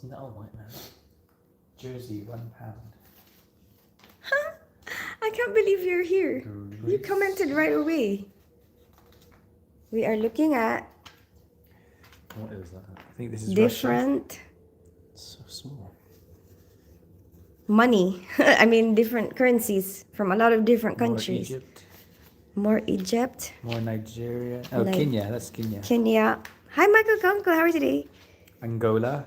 No, wait now. Jersey, £1. I can't believe you're here. You commented right away. We are looking at What is that? I think this is different Russia. It's so small. money. I mean, different currencies from a lot of different More countries. Egypt. More Egypt. More Nigeria. Oh, Like- Kenya. That's Kenya. Kenya. Hi, Michael Kunkel. How are you today? Angola.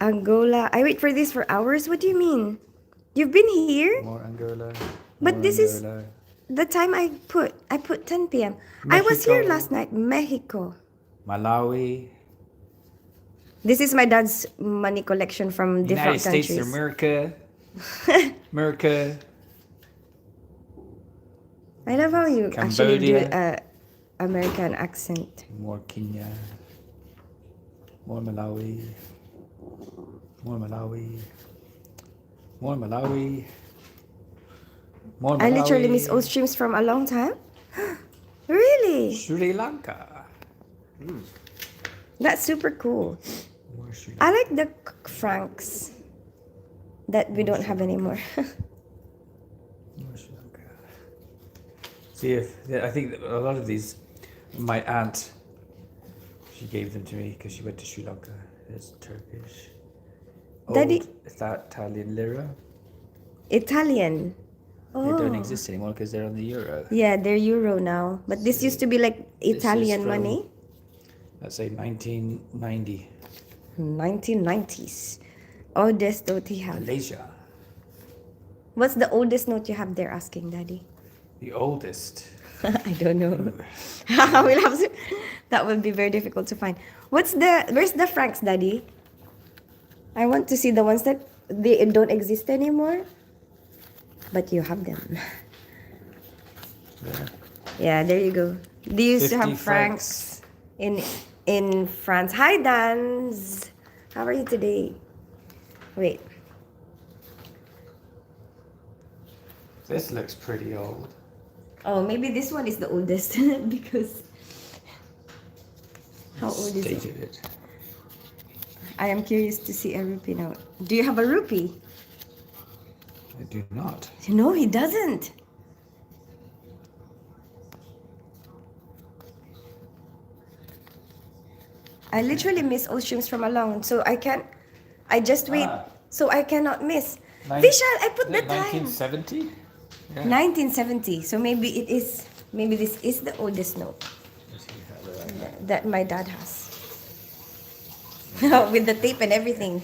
Angola. I wait for this for hours. What do you mean? You've been here? More Angola. But more this is Angola. the time I put 10 p.m. I was here Mexico. last night. Mexico. Malawi. This is my dad's money collection from different United States countries. of America. America. I love how you actually do Cambodia. a American accent. More Kenya. More Malawi. More Malawi. More Malawi. More Malawi. I literally miss old streams from a long time. Really? Sri Lanka. That's super cool. More Sri I Lanka. like the francs that we don't have anymore. More Sri Lanka. See, I think that a lot of these, my aunt, she gave them to me because she went to Sri Lanka. It's Turkish. Daddy- Is that Italian lira? Italian. They don't Oh. exist anymore because they're on the euro. Yeah, they're euro now. But this used to be like is Italian from- money. Let's say 1990. 1990s. Oldest note you have. Malaysia. What's the oldest note you have there asking, Daddy? The oldest. I don't know. We'll have to, that will be very difficult to find. Where's the francs, Daddy? I want to see the ones that they don't exist anymore. But you have them. Yeah. Yeah, there you go. They used to 50 have francs in France. Hi, Dans. How are you today? Wait. This looks pretty old. Oh, maybe this one is the oldest because how old is it? Stated it. I am curious to see a rupee now. Do you have a rupee? I do not. No, he doesn't. I literally miss old streams from along, so I can't. I just wait, Ah. so I cannot miss. Nine- Vishal, I put the time. 1970? Yeah. 1970. So maybe it is. Maybe this is the oldest note Let's see how they're- that my dad has. With the tape and everything.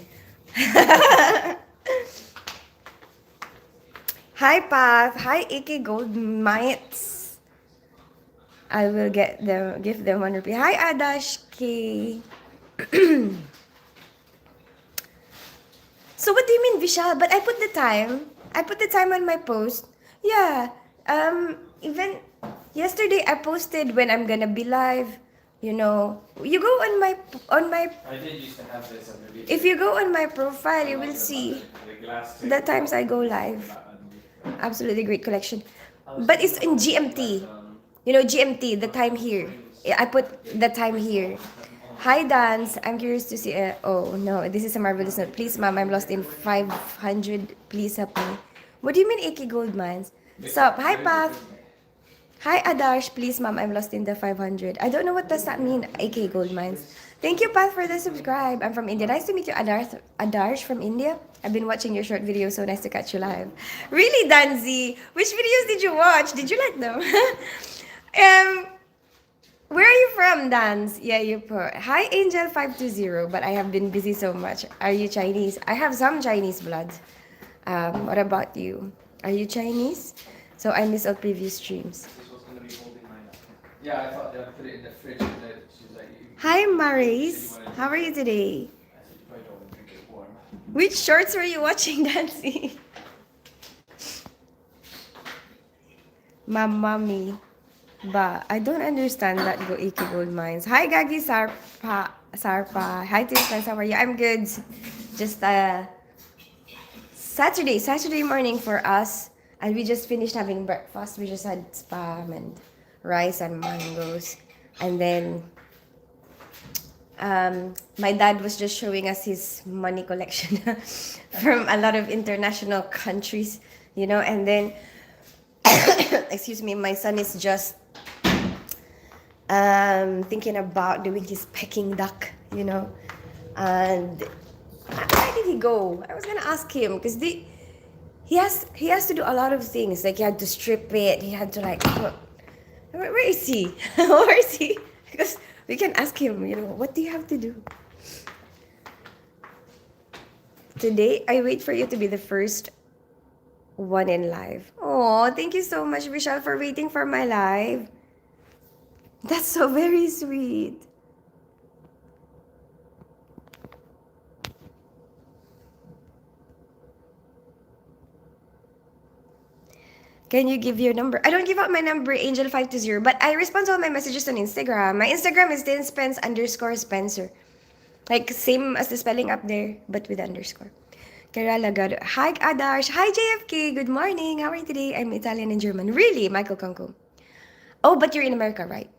Hi, Path. Hi, AK Gold Mites. I will give them 1 rupee. Hi, Adash K. So what do you mean, Vishal? But I put the time. I put the time on my post. Yeah. Even yesterday I posted when I'm gonna be live. You know, you go on my I did used to have this on the video. if you go on my profile, you will see The glass the times I go live. Absolutely great collection. But it's in GMT. You know, GMT, the time here. I put the time here. Hi, Dance. I'm curious to see. Oh, no. This is a marvelous note. Please, ma'am, I'm lost in 500. Please help me. What do you mean, AK Gold Mines? Sup? Hi, Path. Hi, Adarsh. Please, ma'am, I'm lost in the 500. I don't know what does that mean, AK Gold Mines. Thank you, Path, for the subscribe. I'm from India. Nice to meet you, Adarsh from India. I've been watching your short videos, so nice to catch you live. Really, Danzi? Which videos did you watch? Did you like them? Where are you from, Dans? Yeah, you put. Hi, Angel520, but I have been busy so much. Are you Chinese? I have some Chinese blood. What about you? Are you Chinese? So I miss all previous streams. This was going to be holding mine up. Yeah, I thought I'd put it in the fridge and then she's like, Hi, Maris. How are you today? I said, you probably don't want to drink it warm. Which shorts were you watching, Nancy? Mamami. Ba, I don't understand that Go Iki Gold Mines. Hi, Gagi Sarpa. Hi, Tislas. How are you? I'm good. Just Saturday morning for us. And we just finished having breakfast. We just had spam and rice and mangoes. And then My dad was just showing us his money collection from a lot of international countries, and then, excuse me, my son is just thinking about doing his Peking duck, and where did he go? I was gonna ask him because he has to do a lot of things. Like he had to strip it. He had to like, where is he? Where is he? Because we can ask him. What do you have to do today? I wait for you to be the first one in live. Oh, thank you so much, Michelle, for waiting for my live. That's so very sweet. Can you give your number? I don't give out my number, Angel520, but I respond to all my messages on Instagram. My Instagram is dinspence_Spencer. Like, same as the spelling up there, but with underscore. Kara Lagado. Hi, Adarsh. Hi, JFK. Good morning. How are you today? I'm Italian and German. Really, Michael Kanko. Oh, but you're in America, right?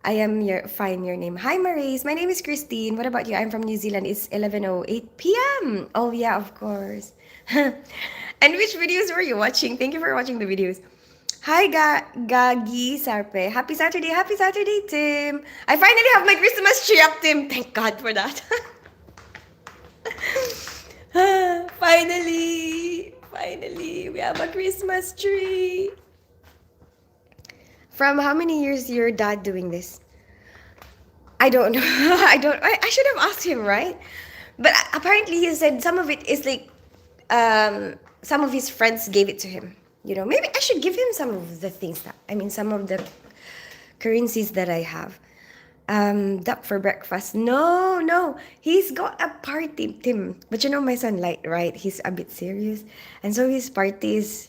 I am your name. Hi, Maurice. My name is Christine. What about you? I'm from New Zealand. It's 11:08 p.m. Oh, yeah, of course. And which videos were you watching? Thank you for watching the videos. Hi, Gagi Sarpe. Happy Saturday. Happy Saturday, Tim. I finally have my Christmas tree up, Tim. Thank God for that. Finally, we have a Christmas tree. From how many years your dad doing this? I don't know. I should have asked him, right? But apparently he said some of it is like some of his friends gave it to him. Maybe I should give him some of the things some of the currencies that I have. Duck for breakfast. No. He's got a party, Tim. But my son, like, right? He's a bit serious. And so his party is,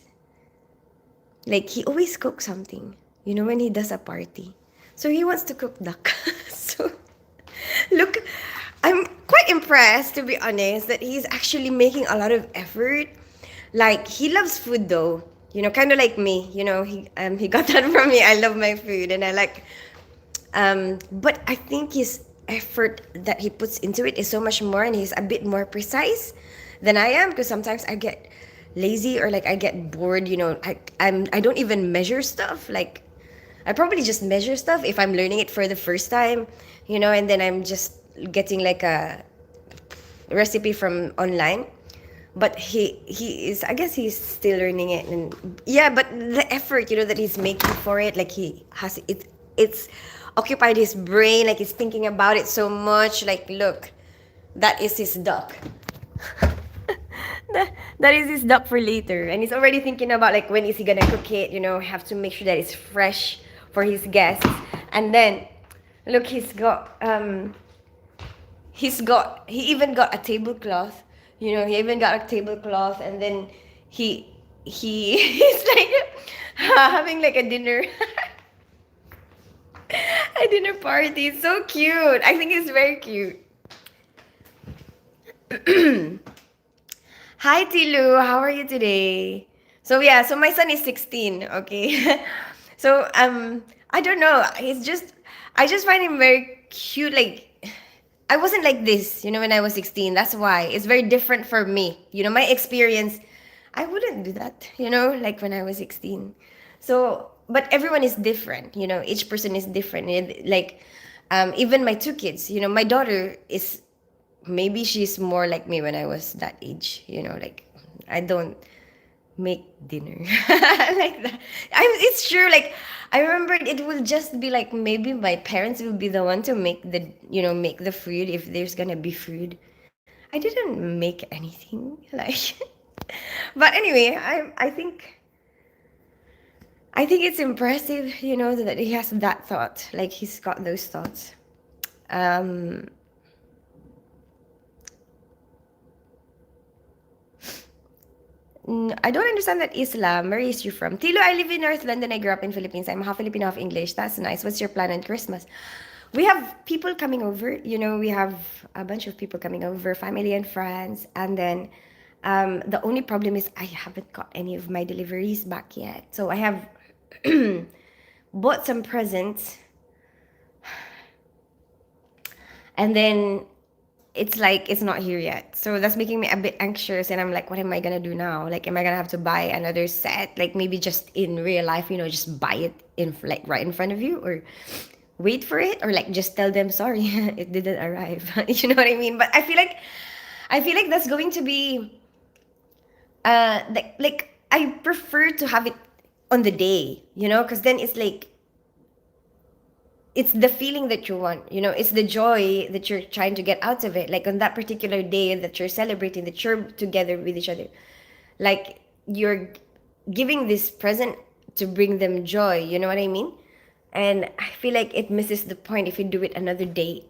like, he always cooks something, when he does a party. So he wants to cook duck. So, look, I'm quite impressed, to be honest, that he's actually making a lot of effort. Like, he loves food, though. Kind of like me. He got that from me. I love my food, and I like. But I think his effort that he puts into it is so much more, and he's a bit more precise than I am. Because sometimes I get lazy or like I get bored. I don't even measure stuff. Like, I probably just measure stuff if I'm learning it for the first time, and then I'm just getting like a recipe from online. But he is, I guess he's still learning it, and yeah, but the effort that he's making for it, like he has it's occupied his brain, like he's thinking about it so much. Like, look, that is his duck. that is his duck for later, and he's already thinking about like when is he gonna cook it. Have to make sure that it's fresh for his guests. And then look, he even got a tablecloth. He even got a tablecloth, and then he's like having like a dinner a dinner party. It's so cute. I think it's very cute. Hi, Tilu. How are you today? So yeah, so my son is 16, okay? So I don't know. I just find him very cute. Like, I wasn't like this, when I was 16. That's why it's very different for me. My experience, I wouldn't do that, like when I was 16. So, but everyone is different, each person is different. Like, even my two kids, my daughter is, maybe she's more like me when I was that age, like, I don't make dinner like that. It's true. Like, I remember it will just be like maybe my parents will be the one to make the food if there's gonna be food. I didn't make anything like, but anyway, I think it's impressive, that he has that thought. Like, he's got those thoughts. I don't understand that Islam. Where is you from? Tilo, I live in North London. I grew up in Philippines. I'm half Filipino, half English. That's nice. What's your plan on Christmas? We have people coming over. We have a bunch of people coming over, family and friends. And then the only problem is I haven't got any of my deliveries back yet. So I have bought some presents. And then it's like it's not here yet. So that's making me a bit anxious, and I'm like, what am I gonna do now? Like, am I gonna have to buy another set? Like maybe just in real life, just buy it in like right in front of you, or wait for it, or like just tell them sorry, it didn't arrive. You know what I mean? But I feel like that's going to be like I prefer to have it on the day, because then it's like it's the feeling that you want, it's the joy that you're trying to get out of it, like on that particular day that you're celebrating, that you're together with each other, like you're giving this present to bring them joy, you know what I mean? And I feel like it misses the point if you do it another day.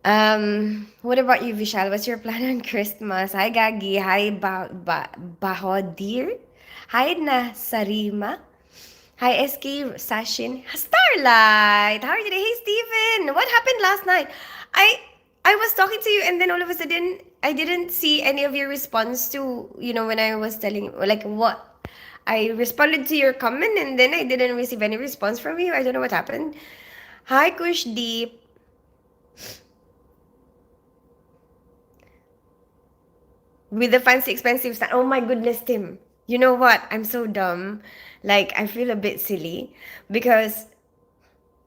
What about you, Vishal? What's your plan on Christmas? Hi, Gagi. Hi, Bahodir. Hi, na Sarima. Hi, SK Sashin. Starlight. How are you today? Hey, Steven. What happened last night? I I was talking to you, and then all of a sudden I didn't see any of your response to, when I was telling, like, what I responded to your comment, and then I didn't receive any response from you. I don't know what happened. Hi, Kush Deep. With the fancy expensive stand. Oh my goodness, Tim. You know what? I'm so dumb. Like, I feel a bit silly because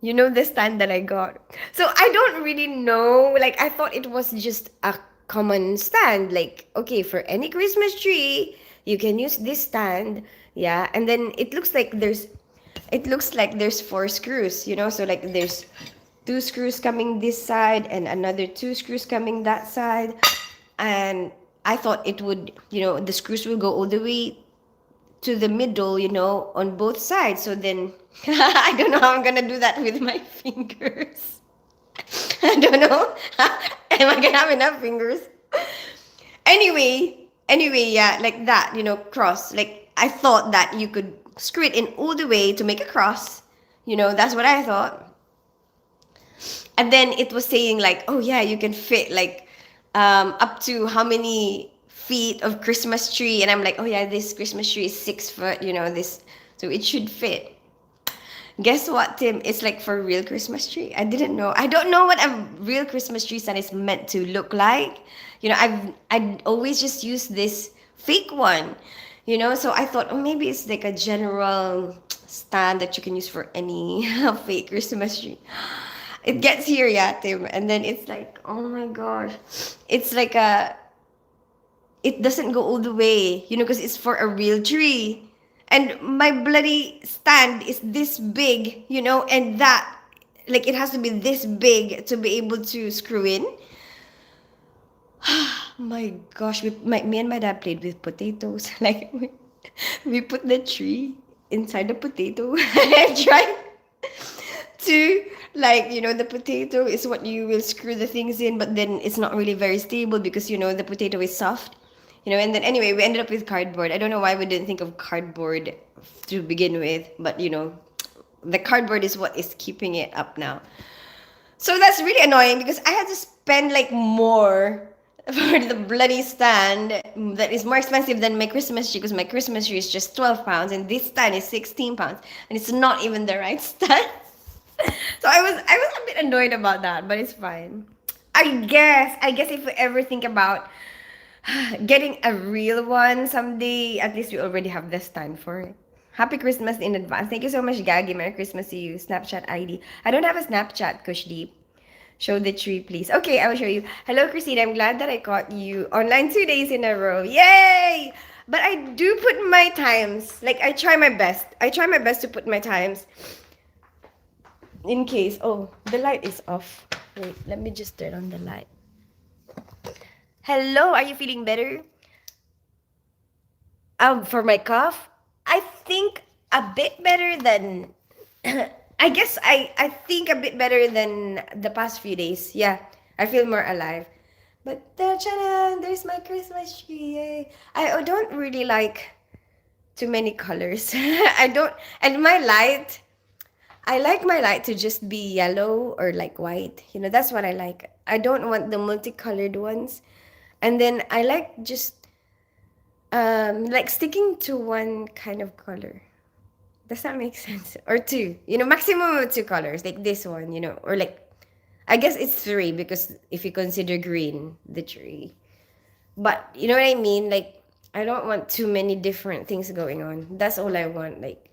the stand that I got. So I don't really know. Like, I thought it was just a common stand. Like, okay, for any Christmas tree, you can use this stand. Yeah. And then it looks like there's four screws, so like there's two screws coming this side and another two screws coming that side. And I thought it would, the screws will go all the way to the middle, on both sides. So then I don't know how I'm gonna do that with my fingers. I don't know. Am I gonna have enough fingers? Anyway, yeah, like that, cross. Like I thought that you could screw it in all the way to make a cross. That's what I thought. And then it was saying like, oh yeah, you can fit like up to how many feet of Christmas tree, and I'm like, oh yeah, this Christmas tree is 6 foot, this, so it should fit. Guess what, Tim? It's like for a real Christmas tree. I didn't know. I don't know what a real Christmas tree stand is meant to look like. I always just use this fake one. So I thought, oh, maybe it's like a general stand that you can use for any fake Christmas tree. It gets here, yeah, Tim, and then it's like, oh my gosh, it's like it doesn't go all the way, because it's for a real tree. And my bloody stand is this big, and that, like, it has to be this big to be able to screw in. My gosh, me and my dad played with potatoes. Like, we put the tree inside the potato and tried to, like, the potato is what you will screw the things in, but then it's not really very stable because, the potato is soft. And then anyway, we ended up with cardboard. I don't know why we didn't think of cardboard to begin with, but the cardboard is what is keeping it up now. So that's really annoying because I had to spend like more for the bloody stand that is more expensive than my Christmas tree, because my Christmas tree is just 12 pounds and this stand is 16 pounds, and it's not even the right stand. So I was a bit annoyed about that, but it's fine. I guess if we ever think about getting a real one someday, at least we already have this time for it. Happy Christmas in advance. Thank you so much, Gagi. Merry Christmas to you. Snapchat ID. I don't have a Snapchat, Kushdeep. Show the tree, please. Okay, I will show you. Hello, Christine. I'm glad that I caught you online 2 days in a row. Yay! But I do put my times. Like, I try my best. I try my best to put my times. In case. Oh, the light is off. Wait, let me just turn on the light. Hello, are you feeling better? For my cough, I think a bit better than. I guess I think a bit better than the past few days. Yeah, I feel more alive. But there's my Christmas tree. Yay. I don't really like too many colors. I don't, and my light. I like my light to just be yellow or like white. That's what I like. I don't want the multicolored ones. And then I like just like sticking to one kind of color. Does that make sense? Or two, maximum of two colors, like this one, or like I guess it's three because if you consider green, the tree. But you know what I mean? Like, I don't want too many different things going on. That's all I want. Like,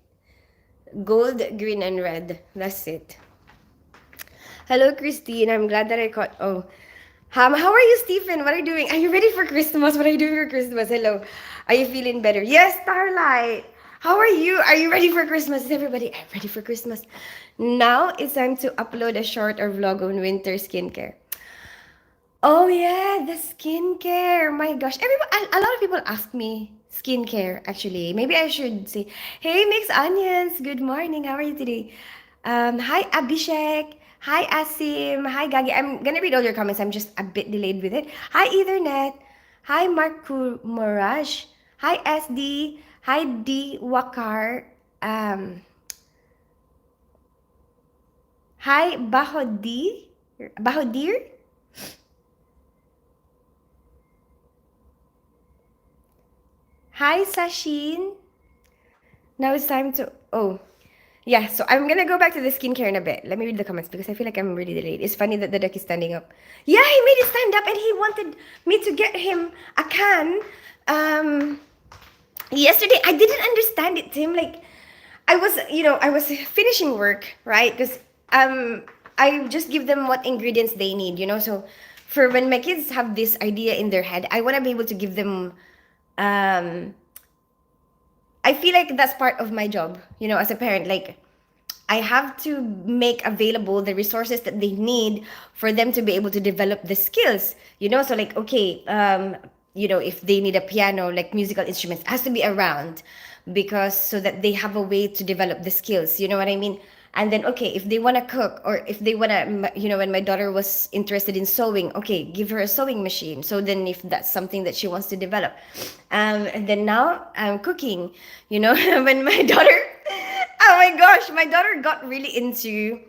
gold, green, and red. That's it. Hello, Christine. I'm glad that I caught. Oh, how are you, Stephen? What are you doing? Are you ready for Christmas? What are you doing for Christmas? Hello. Are you feeling better? Yes, Starlight. How are you? Are you ready for Christmas? Is everybody ready for Christmas? Now it's time to upload a short or vlog on winter skincare. Oh yeah, the skincare. My gosh, a lot of people ask me skincare. Actually, maybe I should say, "Hey, Mix Onions. Good morning. How are you today?" Hi Abhishek. Hi Asim. Hi Gagi. I'm gonna read all your comments. I'm just a bit delayed with it. Hi Ethernet. Hi Marku Morash. Hi SD. Hi D Wakar. Um, hi Bahodi. Bahodir. Hi Sashin. Now it's time to. Oh, yeah. So I'm gonna go back to the skincare in a bit. Let me read the comments because I feel like I'm really delayed. It's funny that the duck is standing up. Yeah, he made it stand up, and he wanted me to get him a can. Um, Yesterday I didn't understand it, Tim. Like, I was finishing work, right? Because I just give them what ingredients they need. So for when my kids have this idea in their head, I want to be able to give them um I feel like that's part of my job, as a parent. Like, I have to make available the resources that they need for them to be able to develop the skills. So like, okay, if they need a piano, like musical instruments, has to be around because so that they have a way to develop the skills. You know what I mean? And then, okay, if they want to cook or if they want to, when my daughter was interested in sewing, okay, give her a sewing machine. So then if that's something that she wants to develop. And then now I'm cooking, when my daughter, oh my gosh, my daughter got really into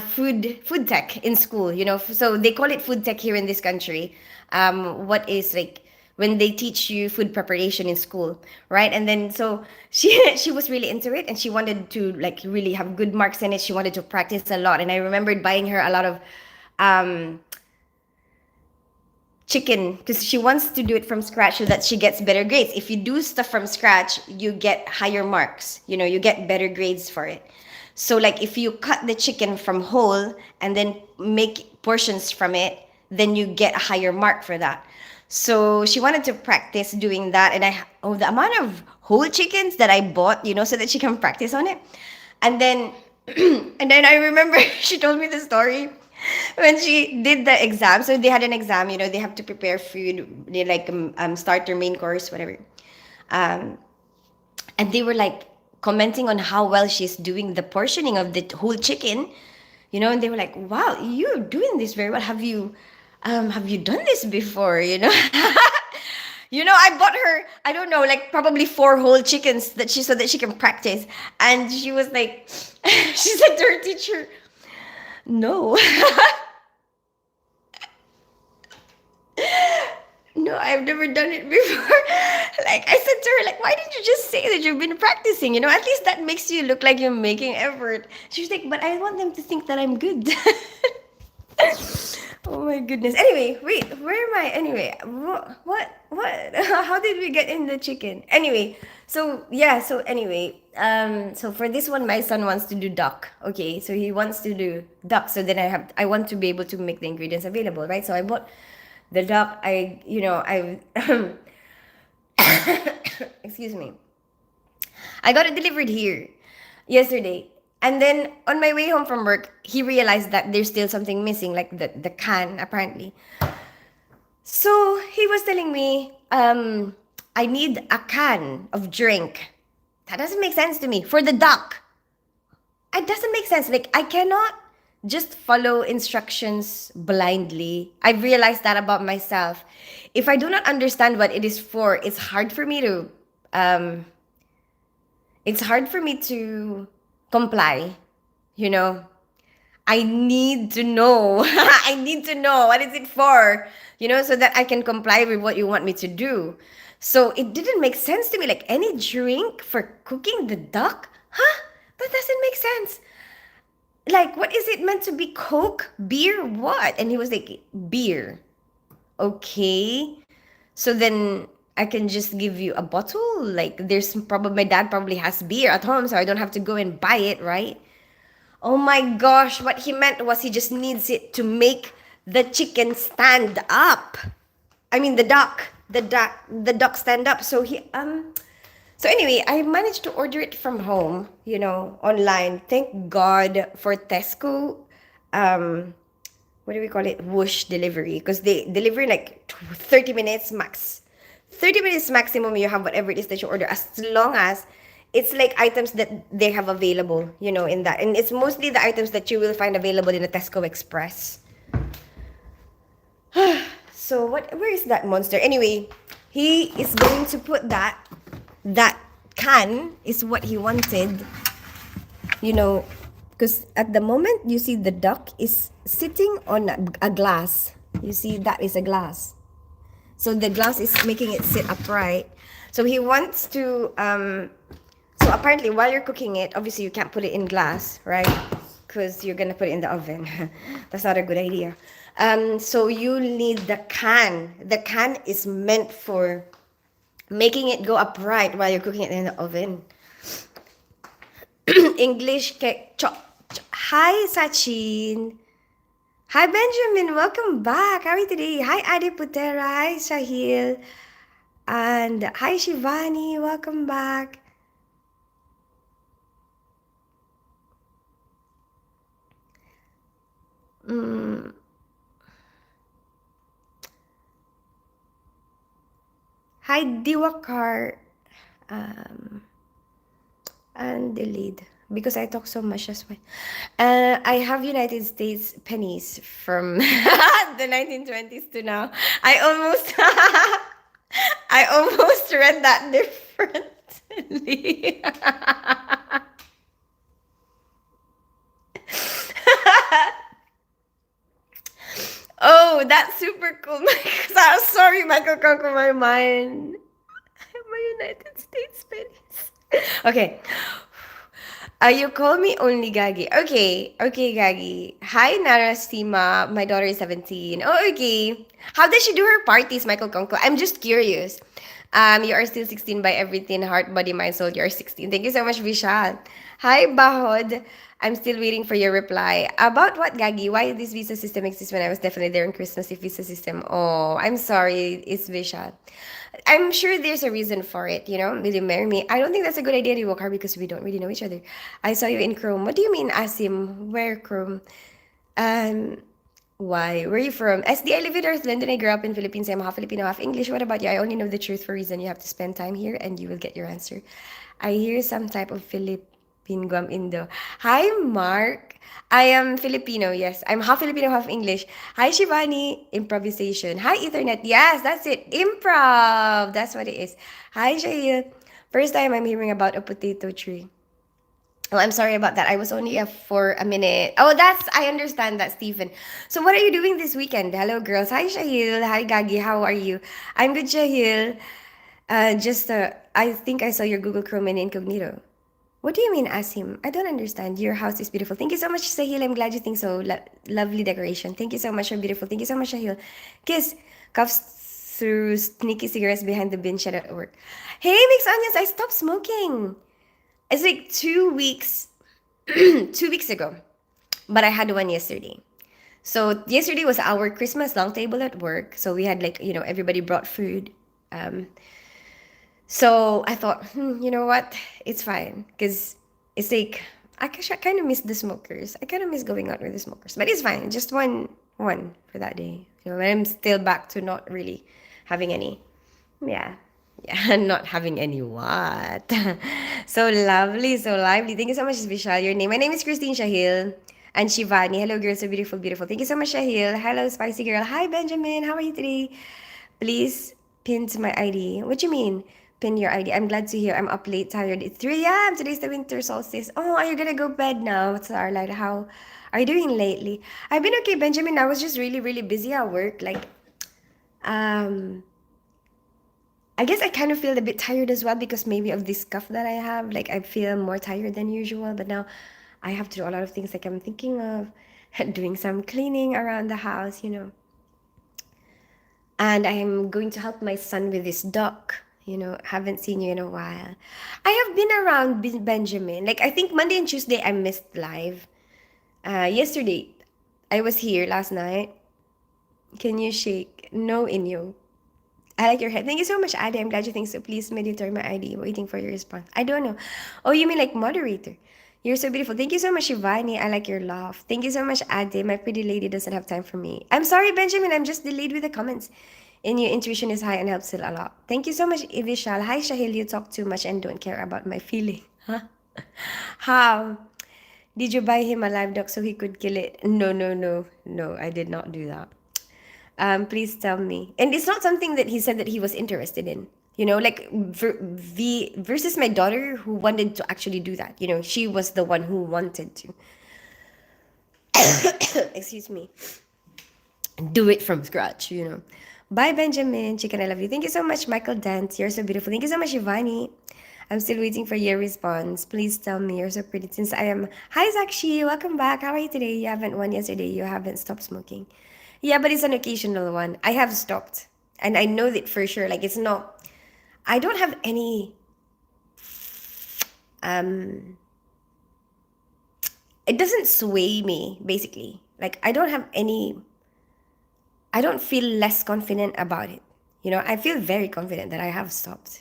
food tech in school. So they call it food tech here in this country. What is like when they teach you food preparation in school, right? And then so she was really into it, and she wanted to like really have good marks in it. She wanted to practice a lot, and I remembered buying her a lot of um chicken because she wants to do it from scratch so that she gets better grades. If you do stuff from scratch, you get higher marks. You get better grades for it. So like if you cut the chicken from whole and then make portions from it, then you get a higher mark for that. So she wanted to practice doing that, and the amount of whole chickens that I bought, so that she can practice on it. And then and then I remember she told me the story when she did the exam. So they had an exam, they have to prepare food, they like starter, main course, whatever. Um, and they were like commenting on how well she's doing the portioning of the whole chicken, and they were like, "Wow, you're doing this very well. Have you done this before?" I bought her, I don't know, like probably four whole chickens so that she can practice. And she was like, she said to her teacher, "No." No, I've never done it before. Like I said to her, like, why didn't you just say that you've been practicing? At least that makes you look like you're making effort. She's like, but I want them to think that I'm good. Oh my goodness. Anyway, wait, where am I? Anyway, what? How did we get in the chicken? Anyway, so yeah, so anyway, so for this one, my son wants to do duck. Okay, so he wants to do duck. So then I want to be able to make the ingredients available, right? So I bought the duck. I excuse me. I got it delivered here yesterday. And then on my way home from work, he realized that there's still something missing, like the can, apparently. So he was telling me, I need a can of drink. That doesn't make sense to me. For the duck. It doesn't make sense. Like, I cannot just follow instructions blindly. I've realized that about myself. If I do not understand what it is for, um, it's hard for me to comply, you know. I need to know. I need to know what is it for, so that I can comply with what you want me to do. So it didn't make sense to me. Like, any drink for cooking the duck? Huh? That doesn't make sense. Like, what is it meant to be? Coke? Beer? What? And he was like, beer. Okay. So then I can just give you a bottle? Like, there's probably, my dad probably has beer at home, so I don't have to go and buy it, right? Oh my gosh, what he meant was he just needs it to make the chicken stand up. I mean the duck stand up. So anyway, I managed to order it from home, online. Thank God for Tesco. Um, what do we call it? Whoosh delivery, because they deliver like 30 minutes max. 30 minutes maximum, you have whatever it is that you order, as long as it's like items that they have available, in that. And it's mostly the items that you will find available in the Tesco Express. So where is that monster? Anyway, he is going to put that can is what he wanted, you know, because at the moment you see the duck is sitting on a glass. You see that is a glass. So the glass is making it sit upright. So he wants to so apparently while you're cooking it, obviously you can't put it in glass, right? Because you're gonna put it in the oven. That's not a good idea. So you need the can. The can is meant for making it go upright while you're cooking it in the oven. English cake. Hi, Sachin. Hi, Benjamin. Welcome back. How are you today? Hi, Adi Putera. Hi, Shahil. And hi, Shivani. Welcome back. Mm. Hi, Diwakar. Um, and delete because I talk so much as well. I have United States pennies from the 1920s to now. I almost I almost read that differently. Oh, that's super cool. I'm sorry, Michael conquer my mind. My United States pennies. Okay. You call me only Gagi. Okay, okay, Gagi. Hi, Narasima. My daughter is 17. Oh, okay. How does she do her parties, Michael Conco? I'm just curious. You are still 16 by everything, heart, body, mind, soul. You are 16. Thank you so much, Vishal. Hi, Bahod. I'm still waiting for your reply. About what, Gagi? Why this visa system exists when I was definitely there on Christmas if visa system? Oh, I'm sorry. It's Vishal. I'm sure there's a reason for it, Will you marry me? I don't think that's a good idea to walk because we don't really know each other. I saw you in Chrome. What do you mean, Asim? Where Chrome? Um, why? Where are you from? SD, I live in Earth London. I grew up in Philippines. I'm half Filipino, half English. What about you? I only know the truth for a reason. You have to spend time here and you will get your answer. I hear some type of Philippine Guam Indo. Hi, Mark. I am Filipino, yes. I'm half Filipino, half English. Hi, Shivani. Improvisation. Hi, Ethernet. Yes, that's it. Improv. That's what it is. Hi, Shahil. First time I'm hearing about a potato tree. Oh, I'm sorry about that. I was only up for a minute. Oh, I understand that, Stephen. So, what are you doing this weekend? Hello, girls. Hi, Shahil. Hi, Gagi. How are you? I'm good, Shahil. I think I saw your Google Chrome in incognito. What do you mean, Asim? I don't understand. Your house is beautiful. Thank you so much, Sahil. I'm glad you think so. Lovely decoration. Thank you so much. You're beautiful. Thank you so much, Sahil. Kiss. Cuffs through sneaky cigarettes behind the bin shed at work. Hey, Mix Onions, I stopped smoking. It's like 2 weeks, 2 weeks ago. But I had one yesterday. So yesterday was our Christmas long table at work. So we had everybody brought food. Um, So I thought, you know what? It's fine. Because it's like, I kind of miss the smokers. I kind of miss going out with the smokers. But it's fine. Just one for that day. When I'm still back to not really having any. Yeah. Yeah, not having any what? So lovely, so lively. Thank you so much, Vishal. Your name. My name is Christine Shahil. And Shivani. Hello, girls. So beautiful, beautiful. Thank you so much, Shahil. Hello, Spicy Girl. Hi, Benjamin. How are you today? Please pin to my ID. What do you mean? Pin your ID. I'm glad to hear. I'm up late, tired. It's 3 a.m. Today's the winter solstice. Oh, are you gonna go bed now? What's our light? How are you doing lately? I've been okay, Benjamin. I was just really, really busy at work. Um, I guess I kind of feel a bit tired as well because maybe of this cough that I have. Like I feel more tired than usual. But now I have to do a lot of things like I'm thinking of doing some cleaning around the house, and I'm going to help my son with his duck. Haven't seen you in a while. I have been around Benjamin. Like I think Monday and Tuesday I missed live. Yesterday I was here last night. Can you shake? No, Inyo. I like your head. Thank you so much, Adi. I'm glad you think so. Please monitor my ID. Waiting for your response. I don't know. Oh, you mean like moderator? You're so beautiful. Thank you so much, Shivani. I like your laugh. Thank you so much, Adi. My pretty lady doesn't have time for me. I'm sorry, Benjamin. I'm just delayed with the comments. And your intuition is high and helps it a lot. Thank you so much, Ivishal. Hi, Shahil. You talk too much and don't care about my feeling. Huh? How? Did you buy him a live dog so he could kill it? No, no, no. No, I did not do that. Please tell me. And it's not something that he said that he was interested in. Like versus my daughter who wanted to actually do that. She was the one who wanted to. Excuse me. Do it from scratch. Bye, Benjamin. Chicken, I love you. Thank you so much, Michael Dent. You're so beautiful. Thank you so much, Ivani. I'm still waiting for your response. Please tell me you're so pretty since I am. Hi, Zakshi. Welcome back. How are you today? You haven't won yesterday. You haven't stopped smoking. Yeah, but it's an occasional one. I have stopped. And I know that for sure. Like, it's not. I don't have any. Um, it doesn't sway me, basically. Like, I don't have any. I don't feel less confident about it. I feel very confident that I have stopped.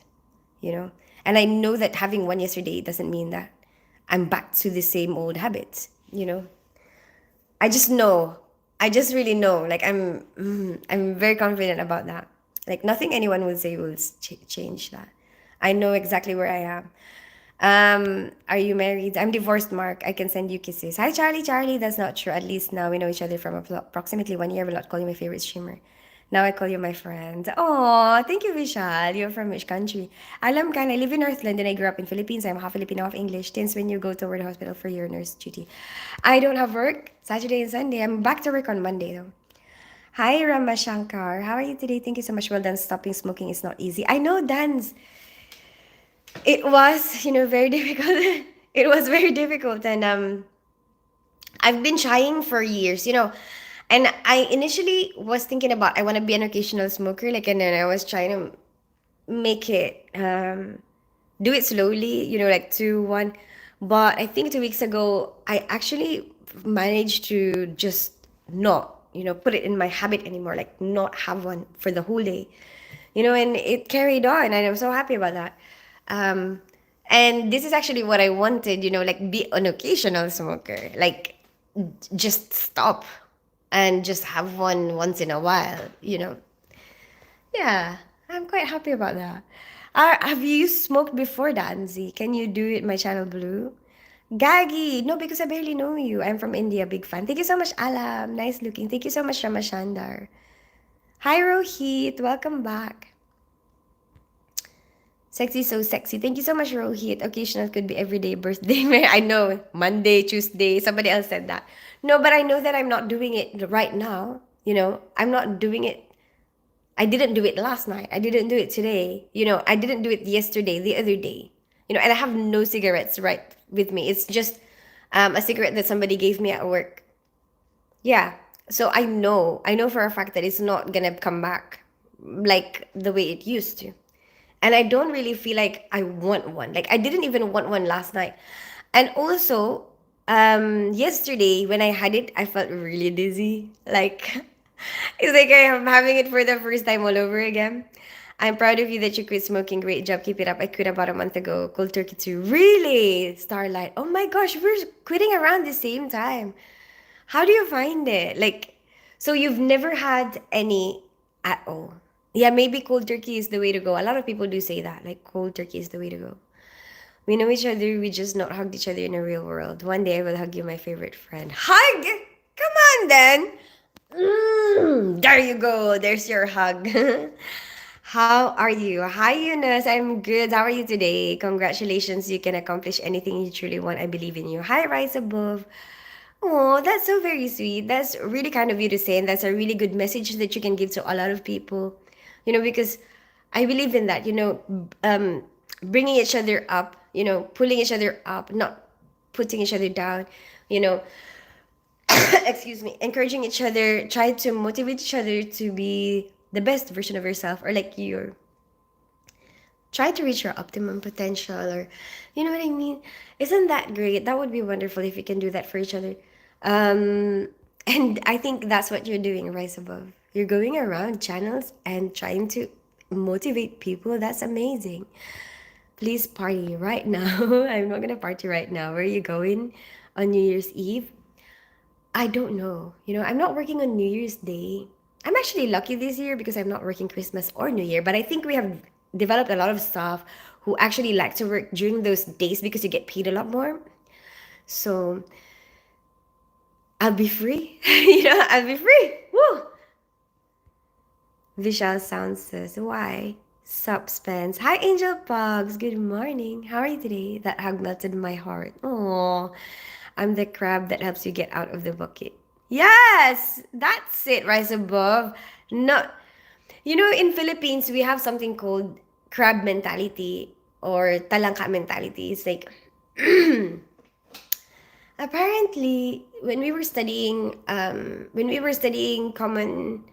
And I know that having one yesterday doesn't mean that I'm back to the same old habits. I just know. I just really know. Like I'm very confident about that. Like nothing anyone will say will change that. I know exactly where I am. Are you married? I'm divorced, Mark. I can send you kisses. Hi, Charlie. Charlie, that's not true. At least now we know each other from approximately 1 year. I will not call you my favorite streamer. Now I call you my friend. Oh, thank you, Vishal. You're from which country? Alam ka, I live in Northland and I grew up in Philippines. I'm half Filipino, half English. Since when you go to the hospital for your nurse duty? I don't have work Saturday and Sunday. I'm back to work on Monday though. Hi, Rama Shankar. How are you today? Thank you so much. Well done. Stopping smoking is not easy. I know, Dan's. It was, very difficult. It was very difficult, and I've been trying for years. And I initially was thinking about I want to be an occasional smoker, like, and then I was trying to make it, do it slowly, like 2-1. But I think 2 weeks ago, I actually managed to just not, put it in my habit anymore, like not have one for the whole day, and it carried on, and I'm so happy about that. Um, and this is actually what I wanted, like be an occasional smoker, like just stop and just have one once in a while. Yeah, I'm quite happy about that. Have you smoked before, Danzi? Can you do it, my channel Blue? Gagi, no, because I barely know you. I'm from India, big fan. Thank you so much, Alam. Nice looking. Thank you so much, Ramashandar. Hi, Rohit. Welcome back. Sexy, so sexy. Thank you so much, Rohit. Occasional could be everyday birthday. I know. Monday, Tuesday. Somebody else said that. No, but I know that I'm not doing it right now. I'm not doing it. I didn't do it last night. I didn't do it today. I didn't do it yesterday, the other day. And I have no cigarettes right with me. It's just a cigarette that somebody gave me at work. Yeah. So I know for a fact that it's not gonna come back like the way it used to. And I don't really feel like I want one. Like I didn't even want one last night. And also, yesterday when I had it, I felt really dizzy. Like it's like I am having it for the first time all over again. I'm proud of you that you quit smoking. Great job. Keep it up. I quit about a month ago. Cold turkey too. Really? Starlight. Oh my gosh, we're quitting around the same time. How do you find it? Like, so you've never had any at all? Yeah, maybe cold turkey is the way to go. A lot of people do say that. Like, cold turkey is the way to go. We know each other, we just not hugged each other in the real world. One day I will hug you, my favorite friend. Hug? Come on, then. There you go. There's your hug. How are you? Hi, Eunice. I'm good. How are you today? Congratulations. You can accomplish anything you truly want. I believe in you. Hi, Rise Above. Oh, that's so very sweet. That's really kind of you to say, and that's a really good message that you can give to a lot of people. Because I believe in that, bringing each other up, pulling each other up, not putting each other down, you know, excuse me, encouraging each other, try to motivate each other to be the best version of yourself, or like you're try to reach your optimum potential, or you know what I mean. Isn't that great? That would be wonderful if you can do that for each other. um and I think that's what you're doing, Rise Above. You're going around channels and trying to motivate people. That's amazing. Please party right now. I'm not gonna party right now. Where are you going on New Year's Eve? I don't know. I'm not working on New Year's Day. I'm actually lucky this year because I'm not working Christmas or New Year, but I think we have developed a lot of staff who actually like to work during those days because you get paid a lot more. So I'll be free. I'll be free. Woo! Vishal Sound says, why? Subspence. Hi, Angel Pugs. Good morning. How are you today? That hug melted my heart. Oh, I'm the crab that helps you get out of the bucket. Yes, that's it. Rise above. No, in Philippines we have something called crab mentality or talangka mentality. It's like apparently when we were studying common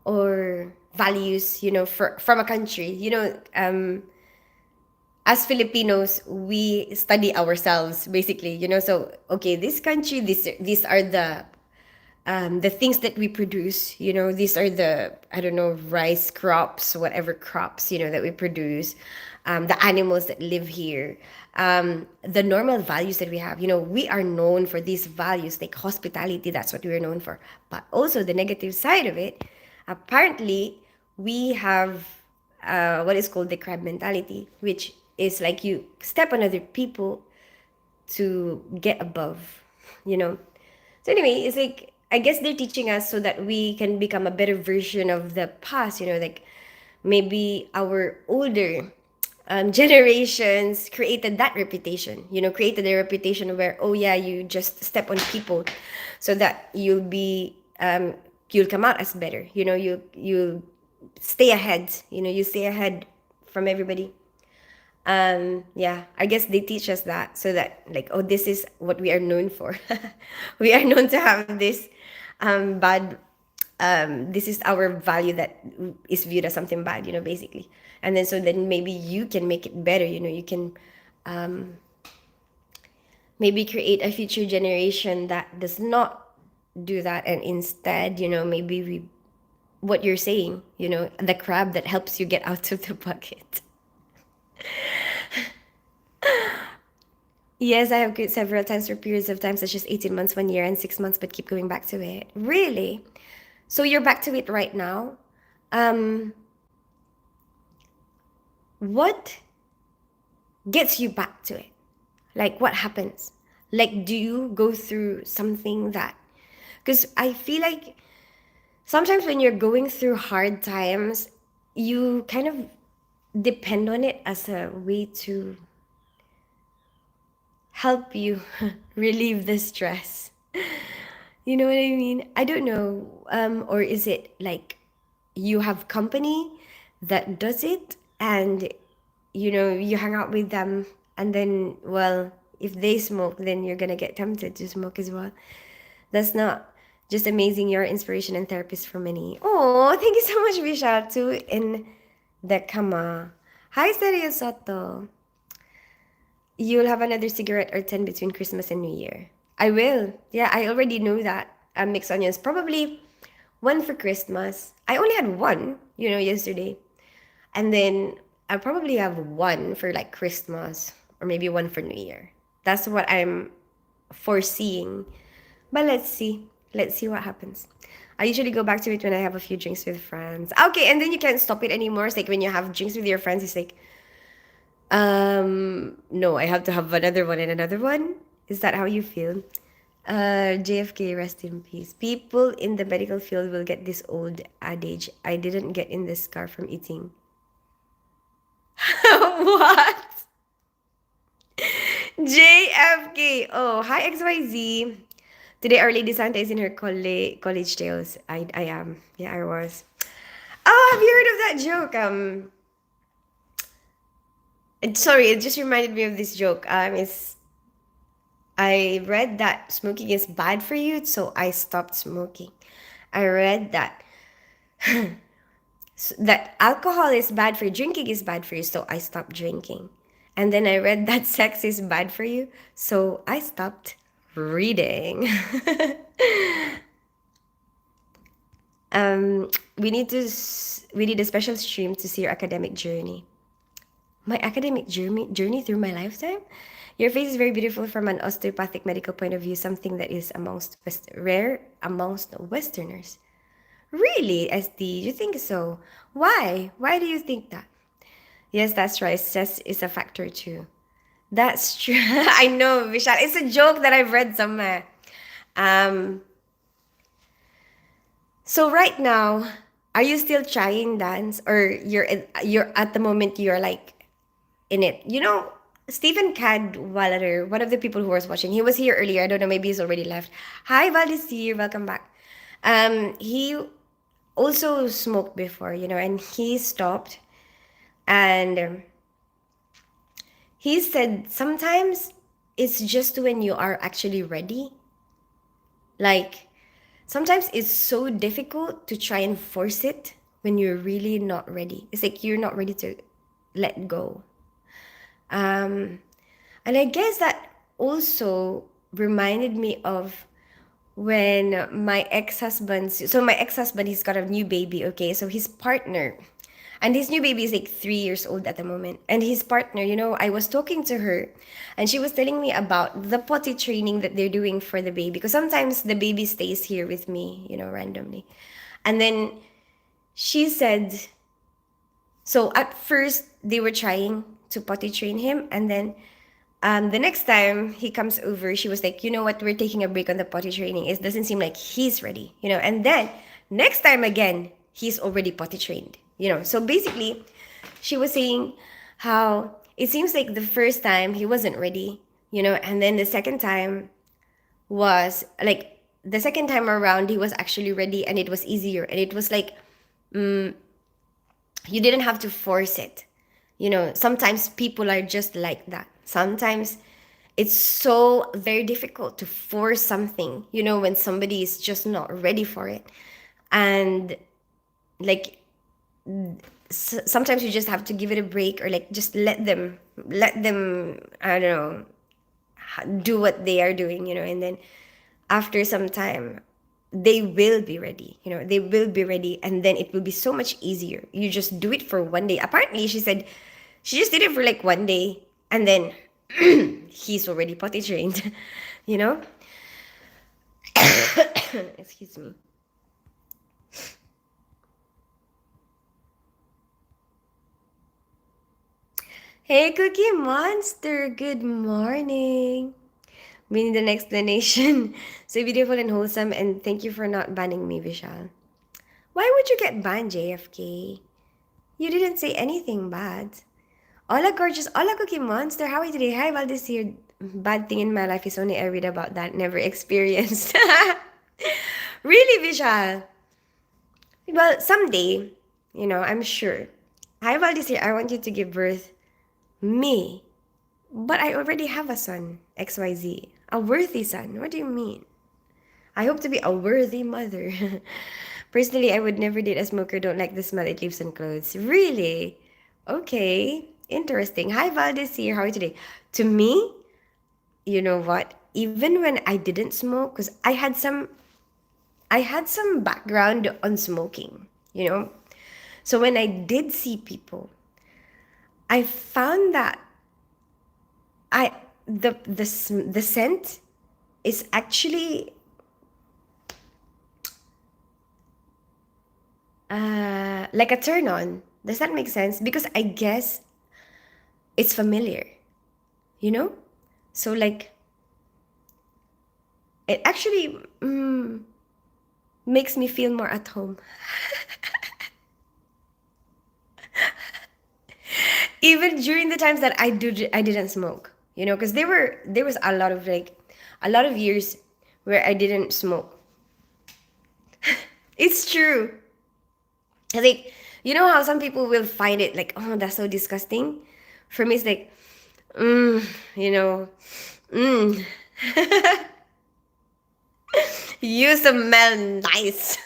or values, from a country, as Filipinos, we study ourselves basically, so okay, this country, these are the things that we produce. These are the, I don't know, rice crops, whatever crops, that we produce, the animals that live here, the normal values that we have. We are known for these values like hospitality. That's what we're known for. But also the negative side of it, apparently we have what is called the crab mentality, which is like you step on other people to get above, you know. So anyway, it's like I guess they're teaching us so that we can become a better version of the past, like maybe our older generations created that reputation, created a reputation where, oh yeah, you just step on people so that you'll come out as better, you stay ahead, you stay ahead from everybody. Yeah, I guess they teach us that so that, like, oh, this is what we are known for. We are known to have this bad this is our value that is viewed as something bad, basically. And then so then maybe you can make it better, you can maybe create a future generation that does not do that, and instead, maybe we what you're saying, the crab that helps you get out of the bucket. Yes, I have quit several times for periods of time, such as 18 months, 1 year, and 6 months, but keep going back to it. Really? So you're back to it right now? Um, what gets you back to it? Like, what happens? Like, do you go through something that. Because I feel like sometimes when you're going through hard times, you kind of depend on it as a way to help you relieve the stress. You know what I mean? I don't know. Or is it like you have company that does it, and you hang out with them, and then, well, if they smoke, then you're gonna get tempted to smoke as well. That's not just amazing. You're inspiration and therapist for many. Oh, thank you so much, Vishal, too, in the kama. Hi, Stereo Soto. You'll have another cigarette or 10 between Christmas and New Year. I will. Yeah, I already know that. Mixed onions. Probably one for Christmas. I only had one, yesterday. And then I'll probably have one for like Christmas, or maybe one for New Year. That's what I'm foreseeing. But let's see. Let's see what happens. I usually go back to it when I have a few drinks with friends. Okay, and then you can't stop it anymore. It's like when you have drinks with your friends, it's like, no, I have to have another one and another one. Is that how you feel? JFK, rest in peace. People in the medical field will get this old adage. I didn't get in this scar from eating. What? JFK. Oh, hi XYZ. Today our Lady Santa is in her college tales. I am. Yeah, I was. Oh, have you heard of that joke? Sorry, it just reminded me of this joke. It's I read that smoking is bad for you, so I stopped smoking. I read that that alcohol is bad for you, drinking is bad for you, so I stopped drinking. And then I read that sex is bad for you, so I stopped reading. We need we need a special stream to see your academic journey. My academic journey through my lifetime. Your face is very beautiful from an osteopathic medical point of view, something that is rare amongst Westerners. Really, SD? You think so? Why? Why do you think that? Yes, that's right. Stress is a factor too. That's true. I know, Vishal. It's a joke that I've read somewhere. Um, so right now, are you still trying dance, or you're at the moment you're like in it? You know, Stephen Cadwallader, one of the people who was watching, he was here earlier. I don't know, maybe he's already left. Hi, Valdez here. Welcome back. He also smoked before, and he stopped. And he said sometimes it's just when you are actually ready. Like, sometimes it's so difficult to try and force it when you're really not ready. It's like you're not ready to let go. Um, and I guess that also reminded me of when my ex-husband, he's got a new baby, okay? So his partner, and his new baby is like 3 years old at the moment. And his partner, I was talking to her, and she was telling me about the potty training that they're doing for the baby. Because sometimes the baby stays here with me, randomly. And then she said, so at first they were trying to potty train him, and then the next time he comes over, she was like, you know what, we're taking a break on the potty training. It doesn't seem like he's ready, And then next time again, he's already potty trained. So basically, she was saying how it seems like the first time he wasn't ready, and then the second time was like, the second time around, he was actually ready, and it was easier. And it was like, you didn't have to force it. Sometimes people are just like that. Sometimes it's so very difficult to force something, when somebody is just not ready for it. And like, sometimes you just have to give it a break, or like just let them, I don't know, do what they are doing, and then after some time they will be ready, and then it will be so much easier. You just do it for one day. Apparently, she said she just did it for like one day, and then he's already potty trained. you know Excuse me. Hey, Cookie Monster, good morning. We need an explanation. So beautiful and wholesome, and thank you for not banning me, Vishal. Why would you get banned, JFK? You didn't say anything bad. Hola, gorgeous. Hola, Cookie Monster. How are you today? Hi, Valdez here. Bad thing in my life is only I read about that, never experienced. Really, Vishal? Well, someday, I'm sure. Hi, Valdez here. I want you to give birth. Me. But I already have a son, XYZ. A worthy son. What do you mean? I hope to be a worthy mother. Personally, I would never date a smoker. Don't like the smell it leaves on clothes. Really? Okay. Interesting. Hi, Valdez here. How are you today? To me, you know what? Even when I didn't smoke, because I had some background on smoking. So when I did see people, I found that I the scent is actually like a turn on. Does that make sense? Because I guess it's familiar, you know? So like it actually makes me feel more at home. Even during the times that I didn't smoke, because there was a lot of years where I didn't smoke. It's true. Like, you know how some people will find it like, oh, that's so disgusting. For me, it's like, you know, mm. You smell nice.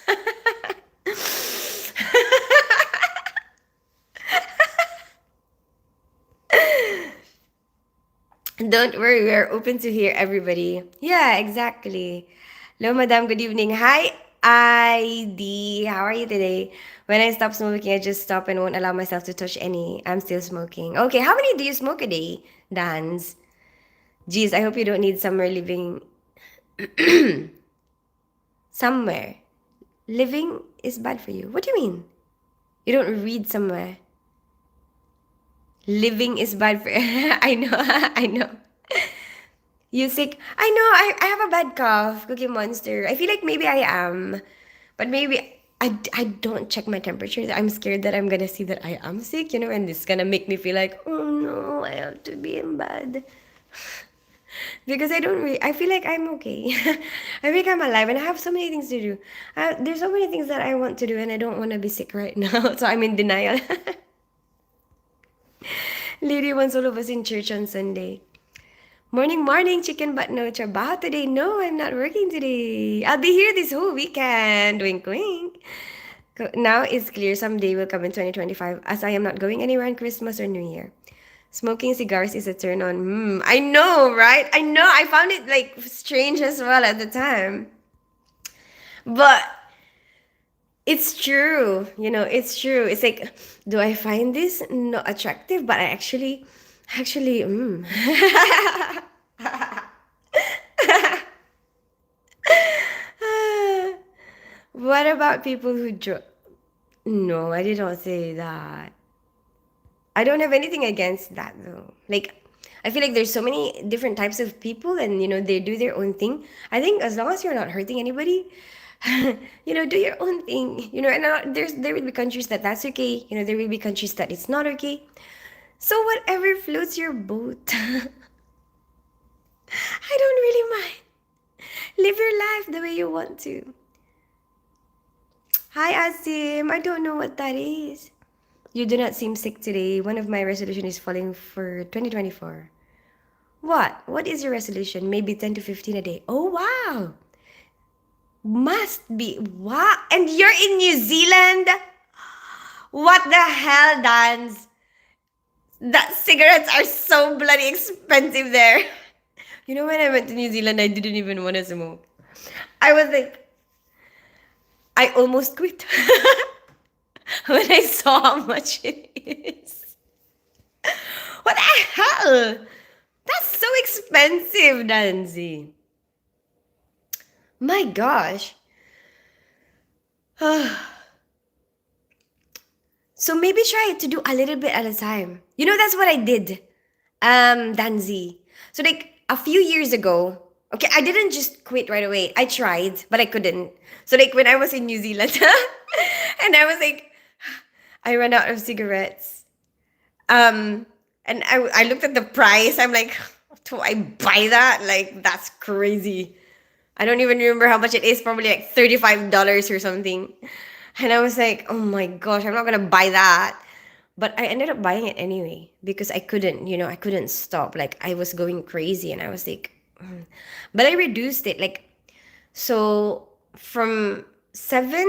Don't worry, we are open to hear everybody. Yeah, exactly. Hello, madam. Good evening. Hi, ID. How are you today? When I stop smoking, I just stop and won't allow myself to touch any. I'm still smoking. Okay, how many do you smoke a day, Dans? Geez, I hope you don't need somewhere living. Somewhere. Living is bad for you. What do you mean? You don't read somewhere. Living is bad for I know, I know. You sick? I know, I have a bad cough, Cookie Monster. I feel like maybe I am. But maybe I don't check my temperature. I'm scared that I'm gonna see that I am sick, and it's gonna make me feel like, oh no, I have to be in bed. Because I feel like I'm okay. I think I'm alive and I have so many things to do. There's so many things that I want to do and I don't want to be sick right now. So I'm in denial. Lady wants all of us in church on Sunday. Morning, morning, chicken but no trabaho today. No, I'm not working today. I'll be here this whole weekend. Wink, wink. Now it's clear someday will come in 2025 as I am not going anywhere on Christmas or New Year. Smoking cigars is a turn on. I know, right? I know. I found it like strange as well at the time. But it's true. It's true. It's like, do I find this not attractive? But I actually. What about people who No, I did not say that. I don't have anything against that though. Like, I feel like there's so many different types of people and they do their own thing. I think as long as you're not hurting anybody, do your own thing. And there will be countries that that's okay. There will be countries that it's not okay. So whatever floats your boat. I don't really mind. Live your life the way you want to. Hi Asim, I don't know what that is. You do not seem sick today. One of my resolution is falling for 2024. What? What is your resolution? Maybe 10 to 15 a day. Oh, wow. Must be. Wow. And you're in New Zealand? What the hell, Dans? That cigarettes are so bloody expensive there. When I went to New Zealand, I didn't even want to smoke. I was like, I almost quit when I saw how much it is. What the hell? That's so expensive, Nancy. My gosh. So maybe try to do a little bit at a time. That's what I did, Danzi. So like a few years ago, okay, I didn't just quit right away. I tried, but I couldn't. So like when I was in New Zealand, and I was like, I ran out of cigarettes. And I looked at the price. I'm like, do I buy that? Like that's crazy. I don't even remember how much it is. Probably like $35 or something. And I was like, oh my gosh, I'm not gonna buy that. But I ended up buying it anyway because I couldn't, I couldn't stop. Like I was going crazy and I was like, but I reduced it. Like, so from 7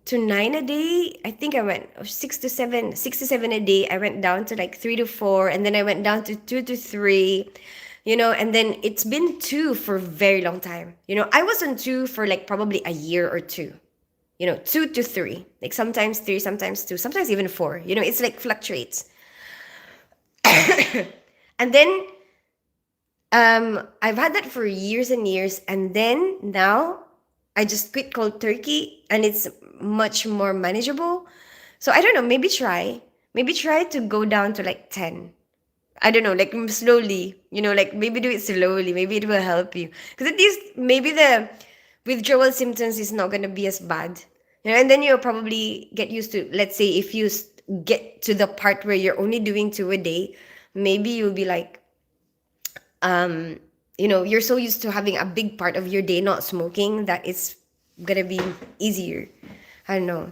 to 9 a day, I think I went, or 6 to 7 a day. I went down to like 3 to 4, and then I went down to 2 to 3. And then it's been 2 for a very long time. I was on 2 for like probably a year or 2. 2 to 3, like sometimes 3, sometimes 2, sometimes even 4. It's like fluctuates. And then I've had that for years and years, and then now I just quit cold turkey, and it's much more manageable. So I don't know, maybe try to go down to like 10. I don't know, like slowly, like maybe do it slowly. Maybe it will help you. Because at least maybe the withdrawal symptoms is not going to be as bad. And then you'll probably get used to, let's say, if you get to the part where you're only doing 2 a day, maybe you'll be like, you're so used to having a big part of your day not smoking that it's going to be easier. I don't know.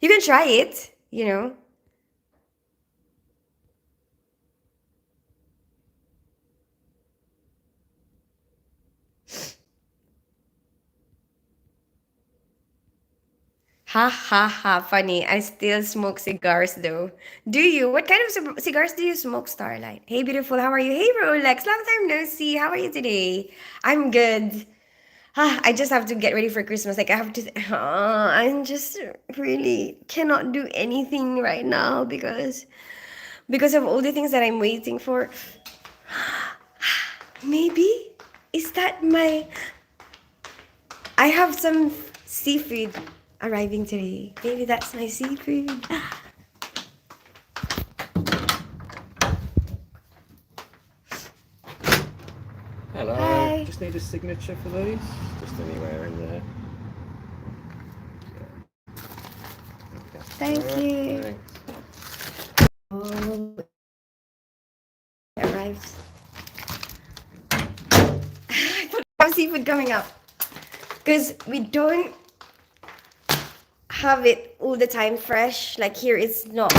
You can try it. Ha ha ha, funny. I still smoke cigars though. Do you? What kind of cigars do you smoke, Starlight? Hey, beautiful, how are you? Hey, Rolex, long time no see. How are you today? I'm good. I just have to get ready for Christmas. Like, I have to, I'm just really cannot do anything right now because of all the things that I'm waiting for. Maybe is that my I have some seafood arriving today. Maybe that's my seafood. Hello. Hi. Just need a signature for these. Just anywhere in there. Okay. Thank Alright, you. thanks. Oh, it arrived. I thought I have seafood coming up because we don't have it all the time fresh. Like here, it's not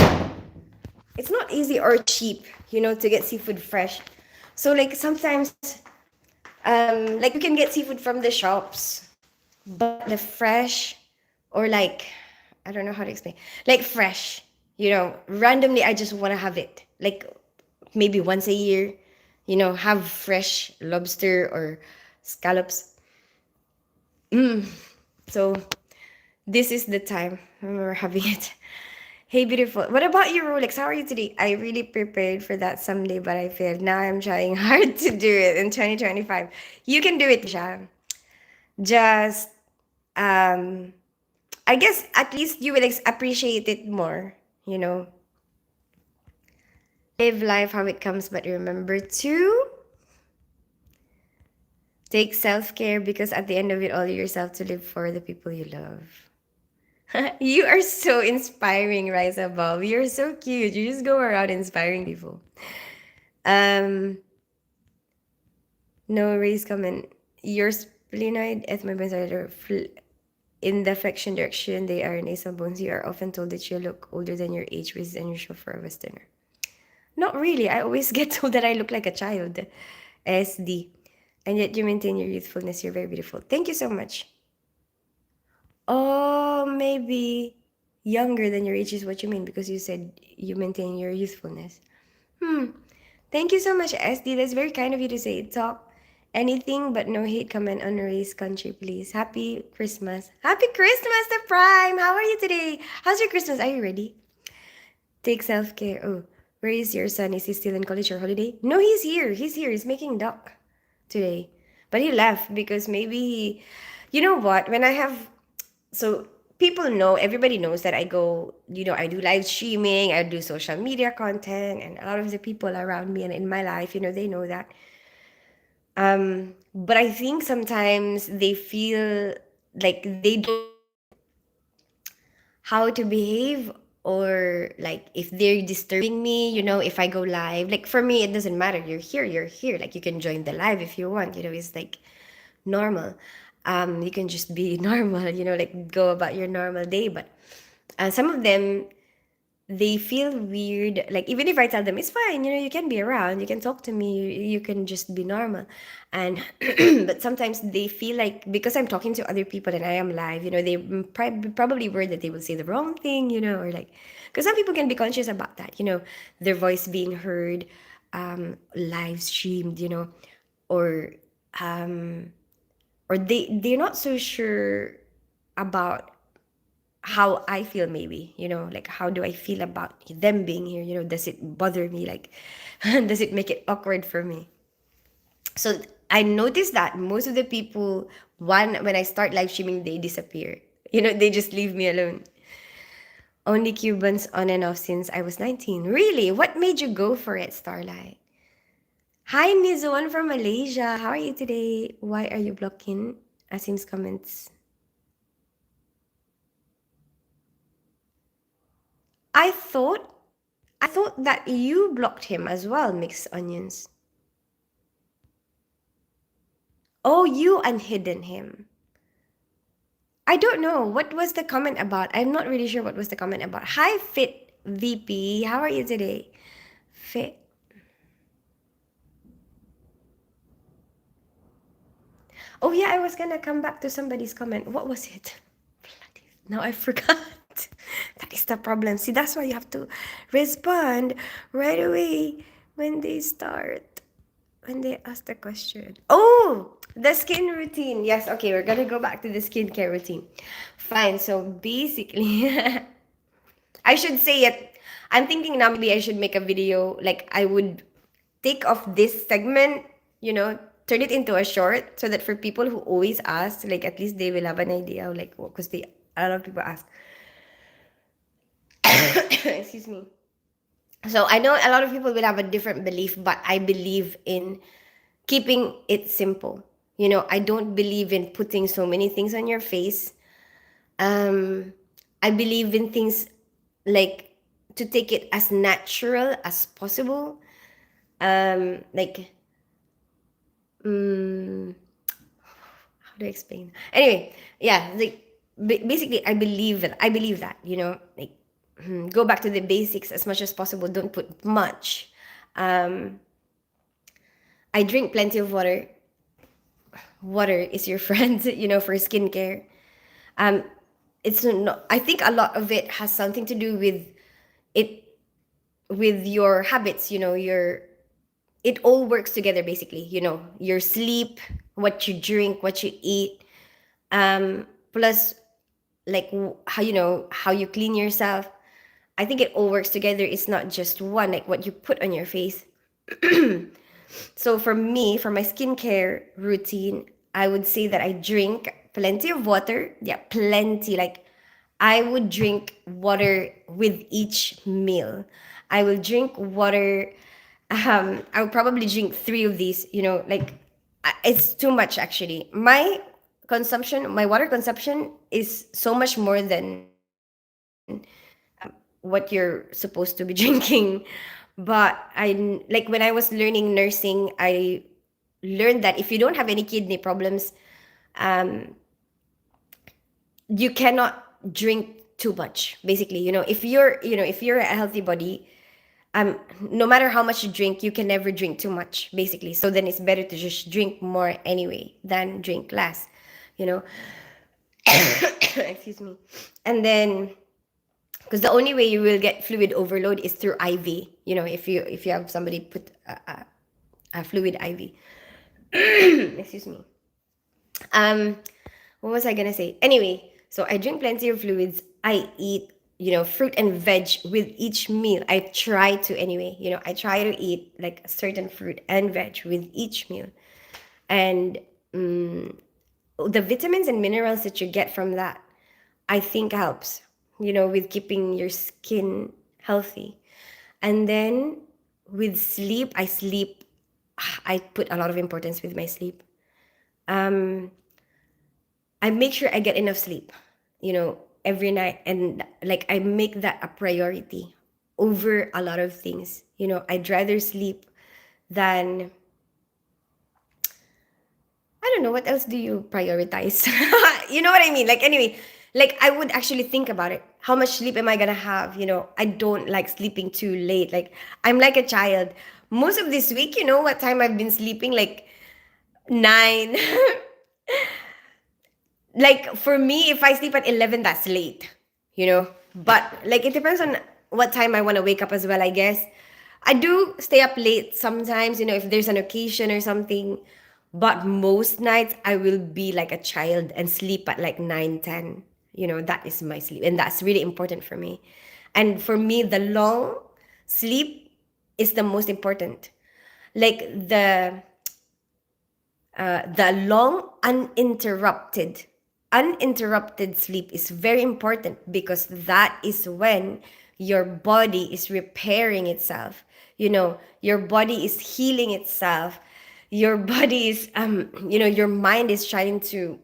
easy or cheap, to get seafood fresh. So like sometimes, like you can get seafood from the shops, but the fresh, or like, I don't know how to explain, like fresh, randomly I just want to have it. Like maybe once a year, have fresh lobster or scallops. So this is the time when we're having it. Hey, beautiful. What about you, Rolex? How are you today? I really prepared for that someday, but I failed. Now I'm trying hard to do it in 2025. You can do it, Sha. Just, um, I guess at least you will appreciate it more, you know. Live life how it comes, but remember to take self care because at the end of it all, you yourself to live for the people you love. You are so inspiring, Rise Above. You're so cute. You just go around inspiring people. Um, no race comment. Your splenoid ethmobones are in the flexion direction. They are nasal bones. You are often told that you look older than your age, which is unusual for a Westerner. Not really. I always get told that I look like a child. SD. And yet you maintain your youthfulness. You're very beautiful. Thank you so much. Oh, maybe younger than your age is what you mean because you said you maintain your youthfulness. Hmm. Thank you so much, SD. That's very kind of you to say. Talk anything but no hate comment on race country, please. Happy Christmas. Happy Christmas, the Prime. How are you today? How's your Christmas? Are you ready? Take self care. Oh, where is your son? Is he still in college or holiday? No, he's here. He's here. He's making duck today. But he left because maybe he. You know what? When I have. So people know, everybody knows that I go, I do live streaming, I do social media content, and a lot of the people around me and in my life, they know that. But I think sometimes they feel like they don't how to behave, or like if they're disturbing me, if I go live. Like for me, it doesn't matter. You're here. Like you can join the live if you want. It's like normal. You can just be normal, like go about your normal day. But some of them, they feel weird. Like even if I tell them it's fine, you can be around, you can talk to me, you can just be normal. And but sometimes they feel like because I'm talking to other people and I am live, they probably worried that they will say the wrong thing, or like because some people can be conscious about that, their voice being heard, live streamed, or they're not so sure about how I feel, maybe, like how do I feel about them being here, does it bother me, like does it make it awkward for me? So I noticed that most of the people, when I start live streaming, they disappear, they just leave me alone. Only Cubans on and off since I was 19. Really? What made you go for it, Starlight? Hi, Nizuan from Malaysia. How are you today? Why are you blocking Asim's comments? I thought I thought that you blocked him as well, Mixed Onions. Oh, you unhidden him. I don't know. What was the comment about? I'm not really sure what was the comment about. Hi, Fit VP. How are you today? Fit. Oh, yeah, I was gonna come back to somebody's comment. What was it? Now I forgot. That is the problem. See, that's why you have to respond right away when they start, when they ask the question. Oh, the skin routine. Yes, okay, we're gonna go back to the skincare routine. Fine. So basically, I should say it. I'm thinking now maybe I should make a video. Like I would take off this segment, turn it into a short so that for people who always ask, like at least they will have an idea, like because they a lot of people ask. Excuse me. So I know a lot of people will have a different belief, but I believe in keeping it simple. I don't believe in putting so many things on your face. Um, I believe in things like to take it as natural as possible. Like, how do I explain? Anyway, yeah, like basically, I believe that like go back to the basics as much as possible. Don't put much. Um, I drink plenty of water. Water is your friend, for skincare. Um, it's not. I think a lot of it has something to do with it, with your habits. It all works together basically. Your sleep, what you drink, what you eat, plus like how you clean yourself. I think it all works together. It's not just one, like what you put on your face. So for me, for my skincare routine, I would say that I drink plenty of water. Yeah, plenty. Like I would drink water with each meal. I will drink water. I would probably drink three of these. Like it's too much actually. My water consumption is so much more than what you're supposed to be drinking. But like when I was learning nursing, I learned that if you don't have any kidney problems, you cannot drink too much basically. If you're a healthy body, no matter how much you drink, you can never drink too much basically. So then it's better to just drink more anyway than drink less you know excuse me. And then because the only way you will get fluid overload is through IV. If you have somebody put a fluid IV. Excuse me. Um, what was I gonna say? Anyway, so I drink plenty of fluids. I eat, fruit and veg with each meal. I try to anyway. I try to eat like a certain fruit and veg with each meal, and the vitamins and minerals that you get from that, I think helps, with keeping your skin healthy. And then with sleep, I put a lot of importance with my sleep. Um, I make sure I get enough sleep, every night. And like I make that a priority over a lot of things. I'd rather sleep than, I don't know, what else do you prioritize? You know what I mean? Like, anyway, like I would actually think about it. How much sleep am I gonna have? I don't like sleeping too late. Like, I'm like a child. Most of this week, what time I've been sleeping? Like, 9. Like, for me, if I sleep at 11, that's late. But, like, it depends on what time I wanna wake up as well, I guess. I do stay up late sometimes, if there's an occasion or something. But most nights I will be like a child and sleep at like 9, 10. That is my sleep. And that's really important for me. And for me, the long sleep is the most important. Like the long uninterrupted sleep is very important, because that is when your body is repairing itself. Your body is healing itself. Your body is your mind is trying to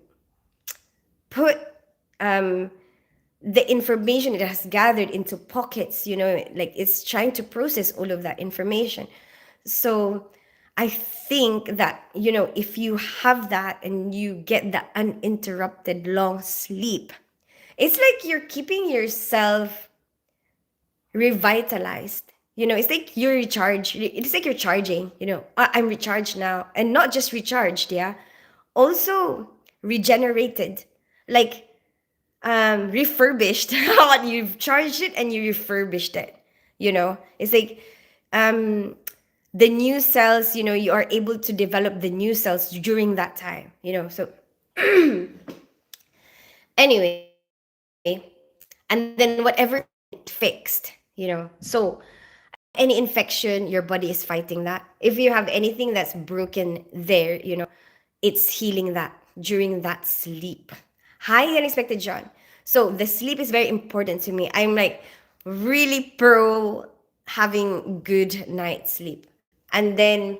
put the information it has gathered into pockets. Like it's trying to process all of that information. So I think that if you have that and you get that uninterrupted long sleep, it's like you're keeping yourself revitalized. It's like you're recharged. It's like you're charging. I'm recharged now, and not just recharged, yeah, also regenerated. Like refurbished. You've charged it and you refurbished it. It's like um the new cells, you are able to develop the new cells during that time. So anyway, and then whatever fixed. So any infection, your body is fighting that. If you have anything that's broken there, it's healing that during that sleep. Highly unexpected, John. So the sleep is very important to me. I'm like really pro having good night sleep. And then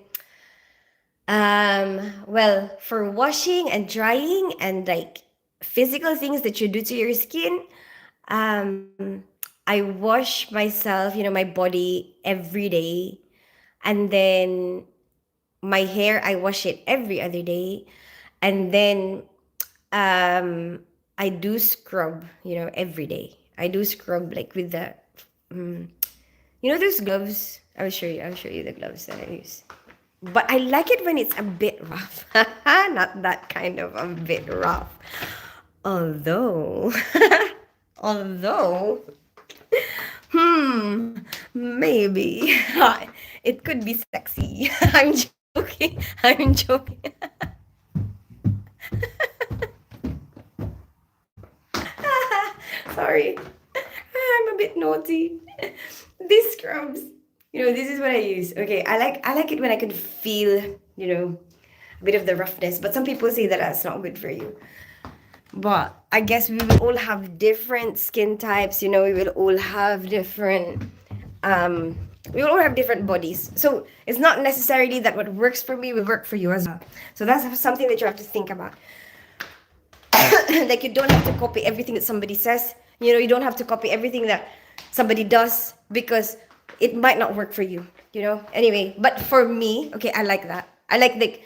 well, for washing and drying and like physical things that you do to your skin, I wash myself, my body every day. And then my hair, I wash it every other day. And then I do scrub, every day. I do scrub like with the those gloves. I'll show you the gloves that I use. But I like it when it's a bit rough. Not that kind of a bit rough. Although, although, maybe it could be sexy. I'm joking. I'm joking. Sorry. I'm a bit naughty. These scrubs. This is what I use. Okay, I like it when I can feel, a bit of the roughness. But some people say that that's not good for you. But I guess we will all have different skin types. We will all have different we will all have different bodies. So it's not necessarily that what works for me will work for you as well. So that's something that you have to think about. Like you don't have to copy everything that somebody says. You don't have to copy everything that somebody does because it might not work for you. Anyway, but for me, okay, I like that. I like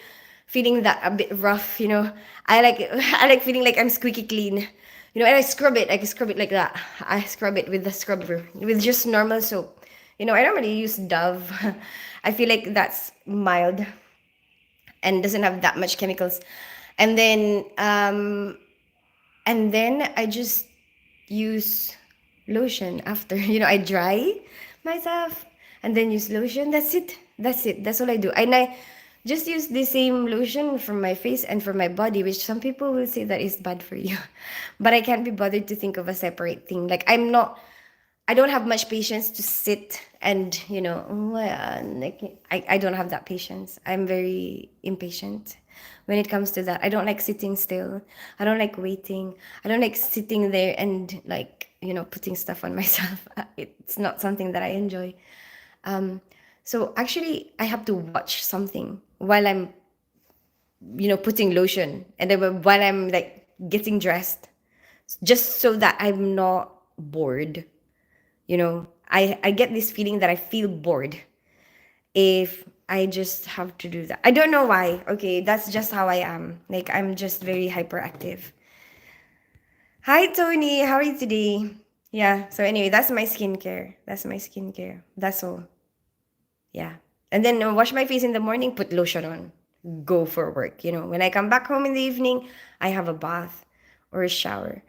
feeling that a bit rough. I like I like feeling like I'm squeaky clean. And I scrub it. I can scrub it like that. I scrub it with the scrubber with just normal soap. I don't really use Dove. I feel like that's mild and doesn't have that much chemicals. And then I just use lotion after. I dry myself and then use lotion. That's it. That's all I do. And I just use the same lotion for my face and for my body, which some people will say that is bad for you. But I can't be bothered to think of a separate thing. Like I don't have much patience to sit and, like, I don't have that patience. I'm very impatient when it comes to that. I don't like sitting still. I don't like waiting. I don't like sitting there and like, putting stuff on myself. It's not something that I enjoy. So actually I have to watch something while I'm, putting lotion and then while I'm like getting dressed, just so that I'm not bored. I get this feeling that I feel bored if I just have to do that. I don't know why. Okay, that's just how I am. Like I'm just very hyperactive. Hi Tony, how are you today? Yeah, so anyway, that's my skincare. That's all. Yeah. And then wash my face in the morning, put lotion on. Go for work. When I come back home in the evening, I have a bath or a shower.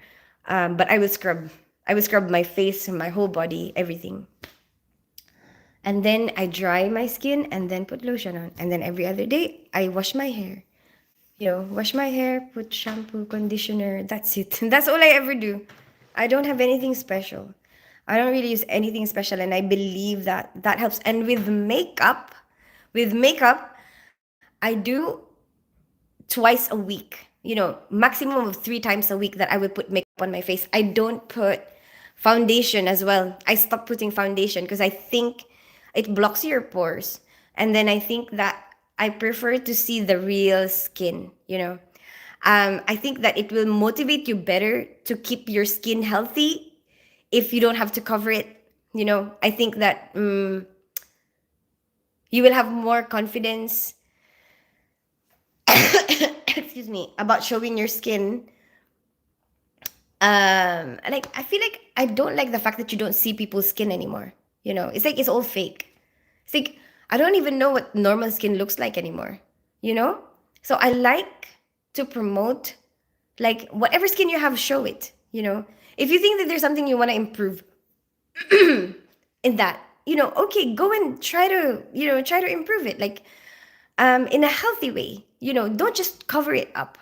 But I will scrub. I will scrub my face, my whole body, everything. And then I dry my skin and then put lotion on. And then every other day, I wash my hair. Wash my hair, put shampoo, conditioner. That's it. That's all I ever do. I don't have anything special. I don't really use anything special. And I believe that that helps. And with makeup, I do twice a week. Maximum of 3 times a week that I would put makeup on my face. I don't put foundation as well. I stopped putting foundation because I think it blocks your pores. And then I think that I prefer to see the real skin. I think that it will motivate you better to keep your skin healthy if you don't have to cover it. I think that you will have more confidence excuse me, about showing your skin. Like I feel like I don't like the fact that you don't see people's skin anymore. It's like it's all fake. It's like I don't even know what normal skin looks like anymore. So I like to promote like whatever skin you have, show it. You know, if you think that there's something you want to improve in that, okay, go and try to, try to improve it. Like, in a healthy way. Don't just cover it up.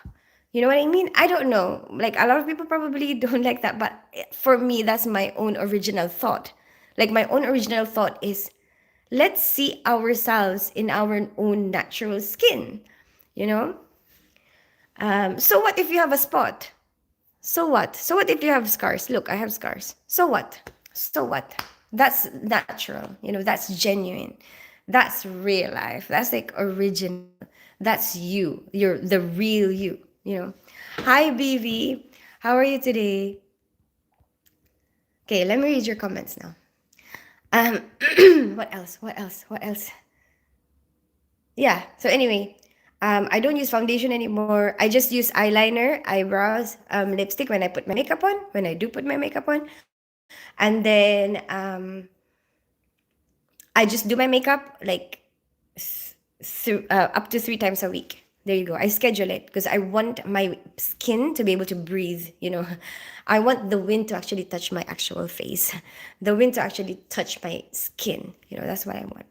You know what I mean? I don't know. Like a lot of people probably don't like that, but for me, that's my own original thought. Like my own original thought is, let's see ourselves in our own natural skin. You know. So what if you have a spot? So what? So what if you have scars? Look, I have scars. So what? So what? That's natural. That's genuine. That's real life. That's like original. That's you. You're the real you. Hi, BV. How are you today? Okay, let me read your comments now. What else? What else? What else? Yeah. So anyway, I don't use foundation anymore. I just use eyeliner, eyebrows, lipstick when I put my makeup on. When I do put my makeup on, and then I just do my makeup like up to 3 times a week. There you go. I schedule it because I want my skin to be able to breathe. I want the wind to actually touch my actual face, the wind to actually touch my skin. That's what I want.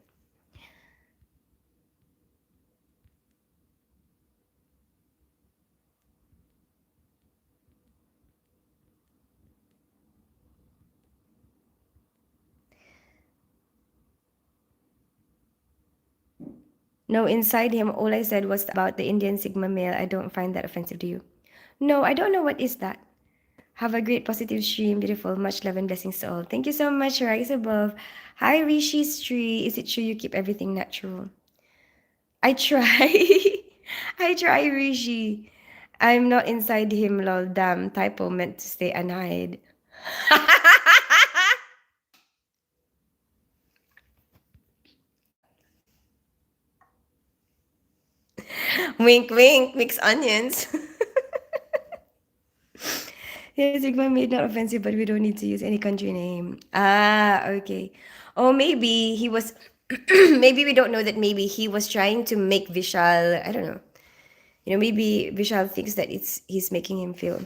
No, inside him, all I said was about the Indian Sigma male. I don't find that offensive to you. No, I don't know what is that. Have a great positive stream. Beautiful. Much love and blessings to all. Thank you so much. Rise above. Hi, Rishi's tree. Is it true you keep everything natural? I try. I try, Rishi. I'm not inside him, lol. Damn, typo meant to stay and hide. Wink, wink. Mix onions. Yeah, Sigma made not offensive, but we don't need to use any country name. Ah, okay. Or maybe he was, maybe we don't know that maybe he was trying to make Vishal, I don't know. Maybe Vishal thinks that he's making him feel.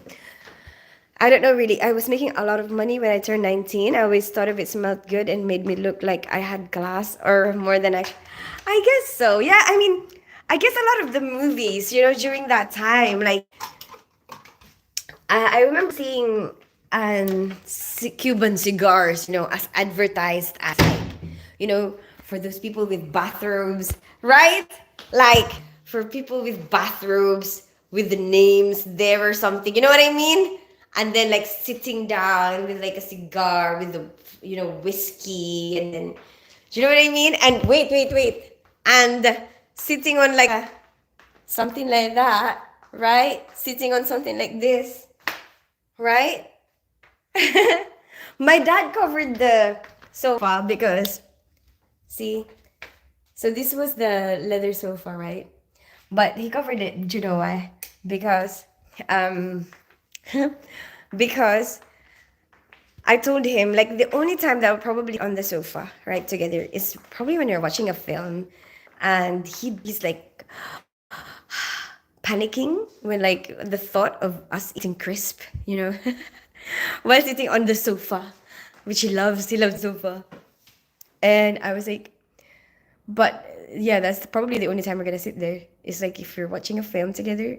I don't know really. I was making a lot of money when I turned 19. I always thought if it smelled good and made me look like I had class or more than I guess so. Yeah, I mean, I guess a lot of the movies, during that time, like I remember seeing Cuban cigars, as advertised as like, for those people with bathrobes, right? Like for people with bathrobes with the names there or something, you know what I mean? And then like sitting down with like a cigar with the, whiskey, and then, do you know what I mean? And wait. And sitting on like something like that, right? Sitting on something like this, right? My dad covered the sofa because, see, so this was the leather sofa, right? But he covered it, do you know why? Because, because I told him like the only time that we're probably on the sofa, right, together is probably when you're watching a film, and he's like panicking when like the thought of us eating crisp, while sitting on the sofa, which he loves. He loves sofa. And I was like, but yeah, that's probably the only time we're gonna sit there. It's like if you're watching a film together,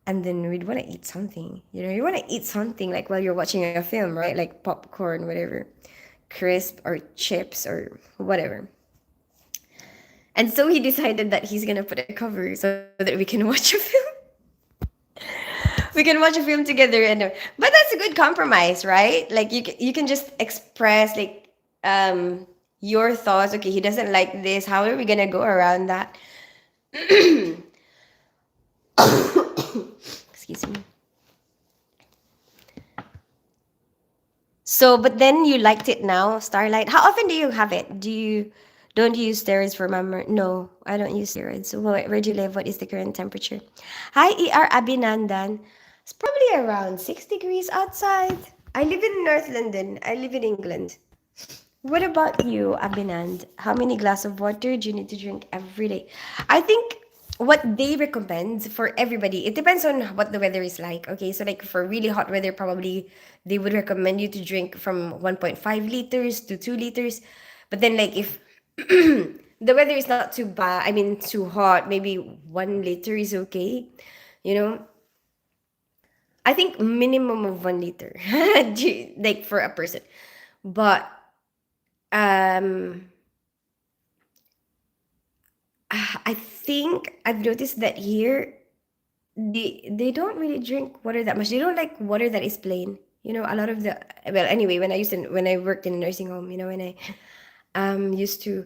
and then we'd want to eat something. You want to eat something like while you're watching a film, right? Like popcorn, whatever, crisp or chips or whatever. And so he decided that he's gonna put a cover so that we can watch a film. We can watch a film together, but that's a good compromise, right? Like you can just express like your thoughts. Okay, he doesn't like this. How are we gonna go around that? Excuse me. So, but then you liked it now, Starlight. How often do you have it? Don't you use steroids for memory? No, I don't use steroids. So where do you live? What is the current temperature? Hi, ER Abinandan. It's probably around 6 degrees outside. I live in North London. I live in England. What about you, Abinand? How many glasses of water do you need to drink every day? I think what they recommend for everybody, it depends on what the weather is like. Okay, so like for really hot weather, probably they would recommend you to drink from 1.5 liters to 2 liters. But then like if the weather is not too bad, I mean too hot, maybe 1 liter is okay. You know, I think minimum of 1 liter, like for a person. But um, I think I've noticed that here they don't really drink water that much. They don't like water that is plain. You know, a lot of the, well, anyway, when I worked in a nursing home, you know, when I used to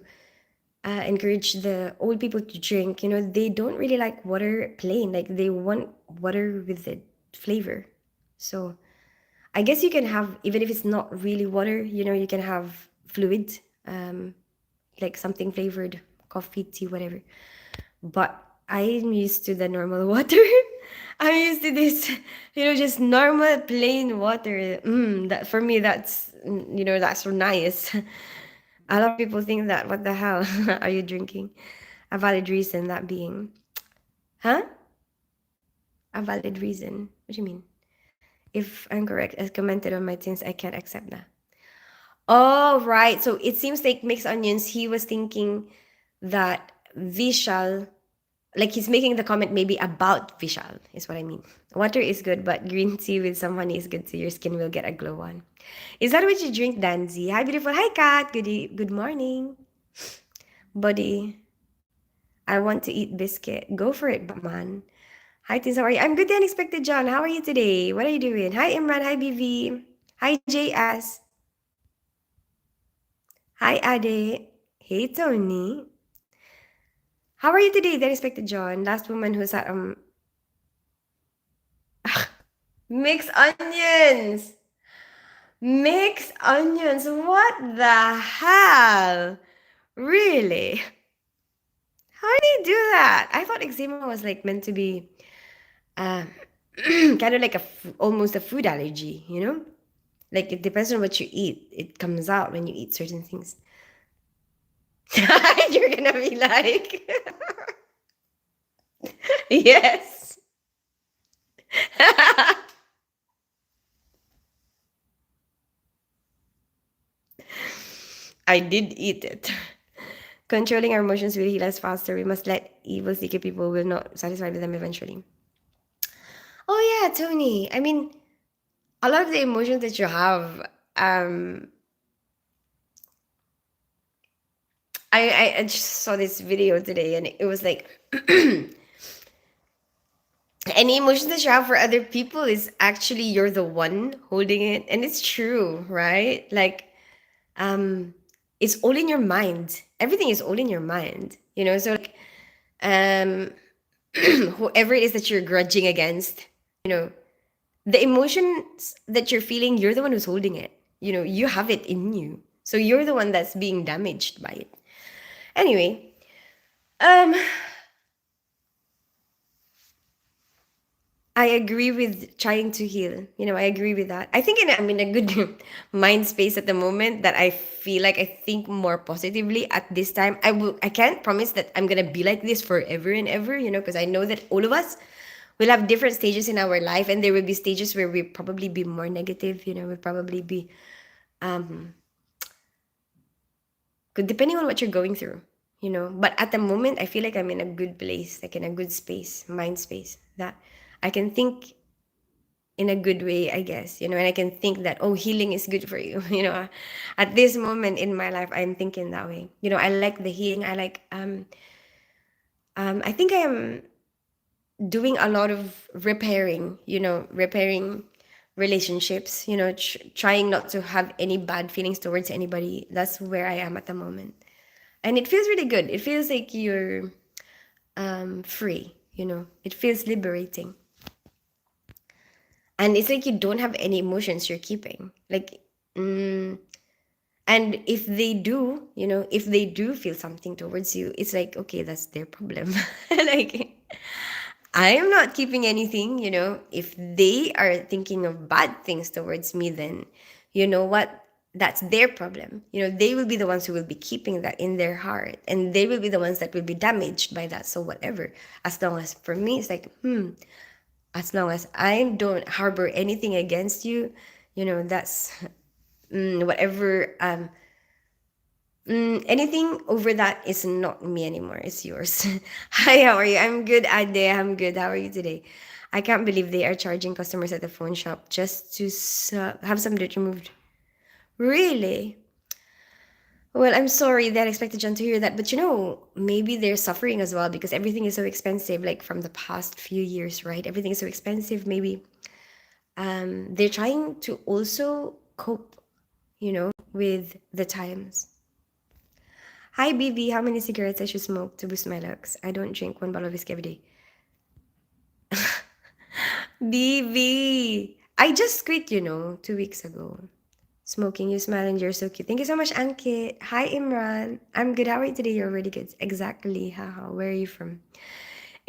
encourage the old people to drink, you know, they don't really like water plain. Like they want water with the flavor. So I guess you can have, even if it's not really water, you know, you can have fluid, um, like something flavored, coffee, tea, whatever. But I'm used to the normal water. I'm used to this, you know, just normal plain water. That for me, that's you know, that's so nice. A lot of people think that what the hell are you drinking? A valid reason that being, huh? A valid reason. What do you mean? If I'm correct, as commented on my things, I can't accept that. Oh, right. So it seems like mixed onions. He was thinking that Vishal, like he's making the comment maybe about Vishal, is what I mean. Water is good, but green tea with some honey is good too. Your skin will get a glow on. Is that what you drink, Danzy? Hi, beautiful. Hi, Kat. Good morning. Buddy, I want to eat biscuit. Go for it, man. Hi, Tins. How are you? I'm good, the unexpected John. How are you today? What are you doing? Hi, Imran. Hi, BV. Hi, JS. Hi, Ade. Hey, Tony. How are you today, the unexpected John? Last woman who's at mixed onions. Mixed onions. What the hell? Really? How do you do that? I thought eczema was like meant to be uh, kind of like almost a food allergy, you know? Like it depends on what you eat. It comes out when you eat certain things. You're gonna be like, yes. I did eat it. Controlling our emotions will heal us faster. We must let evil seeking people will not satisfy with them eventually. Oh yeah, Tony. I mean, a lot of the emotions that you have, um, I just saw this video today and it was like any emotions that you have for other people is actually you're the one holding it. And it's true, right? Like, um, it's all in your mind. Everything is all in your mind, you know? So like, um, whoever it is that you're grudging against, you know, the emotions that you're feeling, you're the one who's holding it. You know, you have it in you. So you're the one that's being damaged by it. Anyway, um, I agree with trying to heal. You know, I agree with that. I think I'm in a good mind space at the moment that I feel like I think more positively at this time. I can't promise that I'm gonna be like this forever and ever, you know, because I know that all of us will have different stages in our life and there will be stages where we probably be more negative, you know, we'll probably be um good depending on what you're going through, you know. But at the moment I feel like I'm in a good place, like in a good space, mind space, that I can think in a good way, I guess, you know, and I can think that, oh, healing is good for you. You know, at this moment in my life I'm thinking that way. You know, I like the healing. I like I think I am doing a lot of repairing, you know, repairing relationships, you know, trying not to have any bad feelings towards anybody. That's where I am at the moment. And it feels really good. It feels like you're free, you know, it feels liberating. And it's like you don't have any emotions you're keeping. Like, and if they do, you know, if they do feel something towards you, it's like, okay, that's their problem. Like, I am not keeping anything, you know. If they are thinking of bad things towards me, then you know what? that's their problem. They will be the ones who will be keeping that in their heart, and they will be the ones that will be damaged by that. So whatever, as long as for me, it's like, as long as I don't harbor anything against you, that's whatever. Anything over that is not me anymore. It's yours. Hi, how are you? I'm good, Ade. I'm good. How are you today? I can't believe they are charging customers at the phone shop just to have some dirt removed. Really? Well, I'm sorry that I expected John to hear that, but maybe they're suffering as well because everything is so expensive, like from the past few years, right? Everything is so expensive. Maybe they're trying to also cope, with the times. Hi, BB. How many cigarettes I should smoke to boost my looks? I don't drink one bottle of whiskey every day. BB. I just quit, 2 weeks ago. Smoking, you smile and you're so cute. Thank you so much, Ankit. Hi, Imran. I'm good. How are you today? You're really good. Exactly. Haha. Where are you from?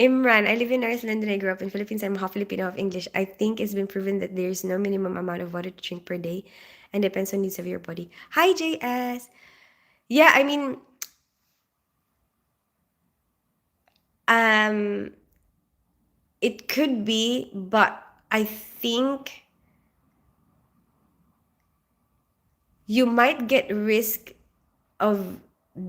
Imran, I live in North London. I grew up in Philippines. I'm half Filipino, half English. I think it's been proven that there's no minimum amount of water to drink per day and depends on needs of your body. Hi, JS. Yeah, I mean, um, it could be, but I think you might get risk of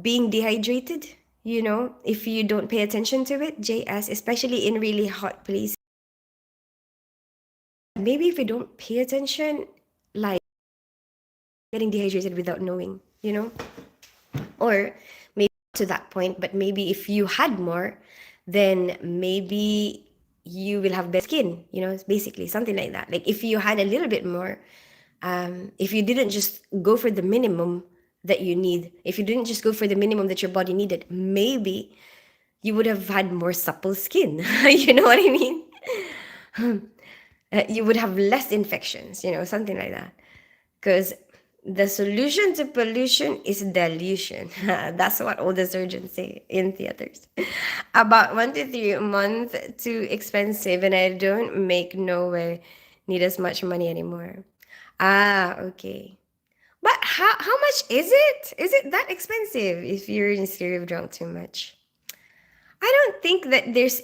being dehydrated, if you don't pay attention to it, JS, especially in really hot places. Maybe if you don't pay attention, like getting dehydrated without knowing, or maybe to that point, but maybe if you had more, then maybe you will have better skin, it's basically something like that. Like if you had a little bit more, if you didn't just go for the minimum that you need, if you didn't just go for the minimum that your body needed, maybe you would have had more supple skin. You know what I mean? You would have less infections, something like that. Because the solution to pollution is dilution. That's what all the surgeons say in theaters. About 1 to 3 a month, too expensive, and I don't make nowhere need as much money anymore. Ah, okay. But how much is it? Is it that expensive if you're in scared of drunk too much? I don't think that there's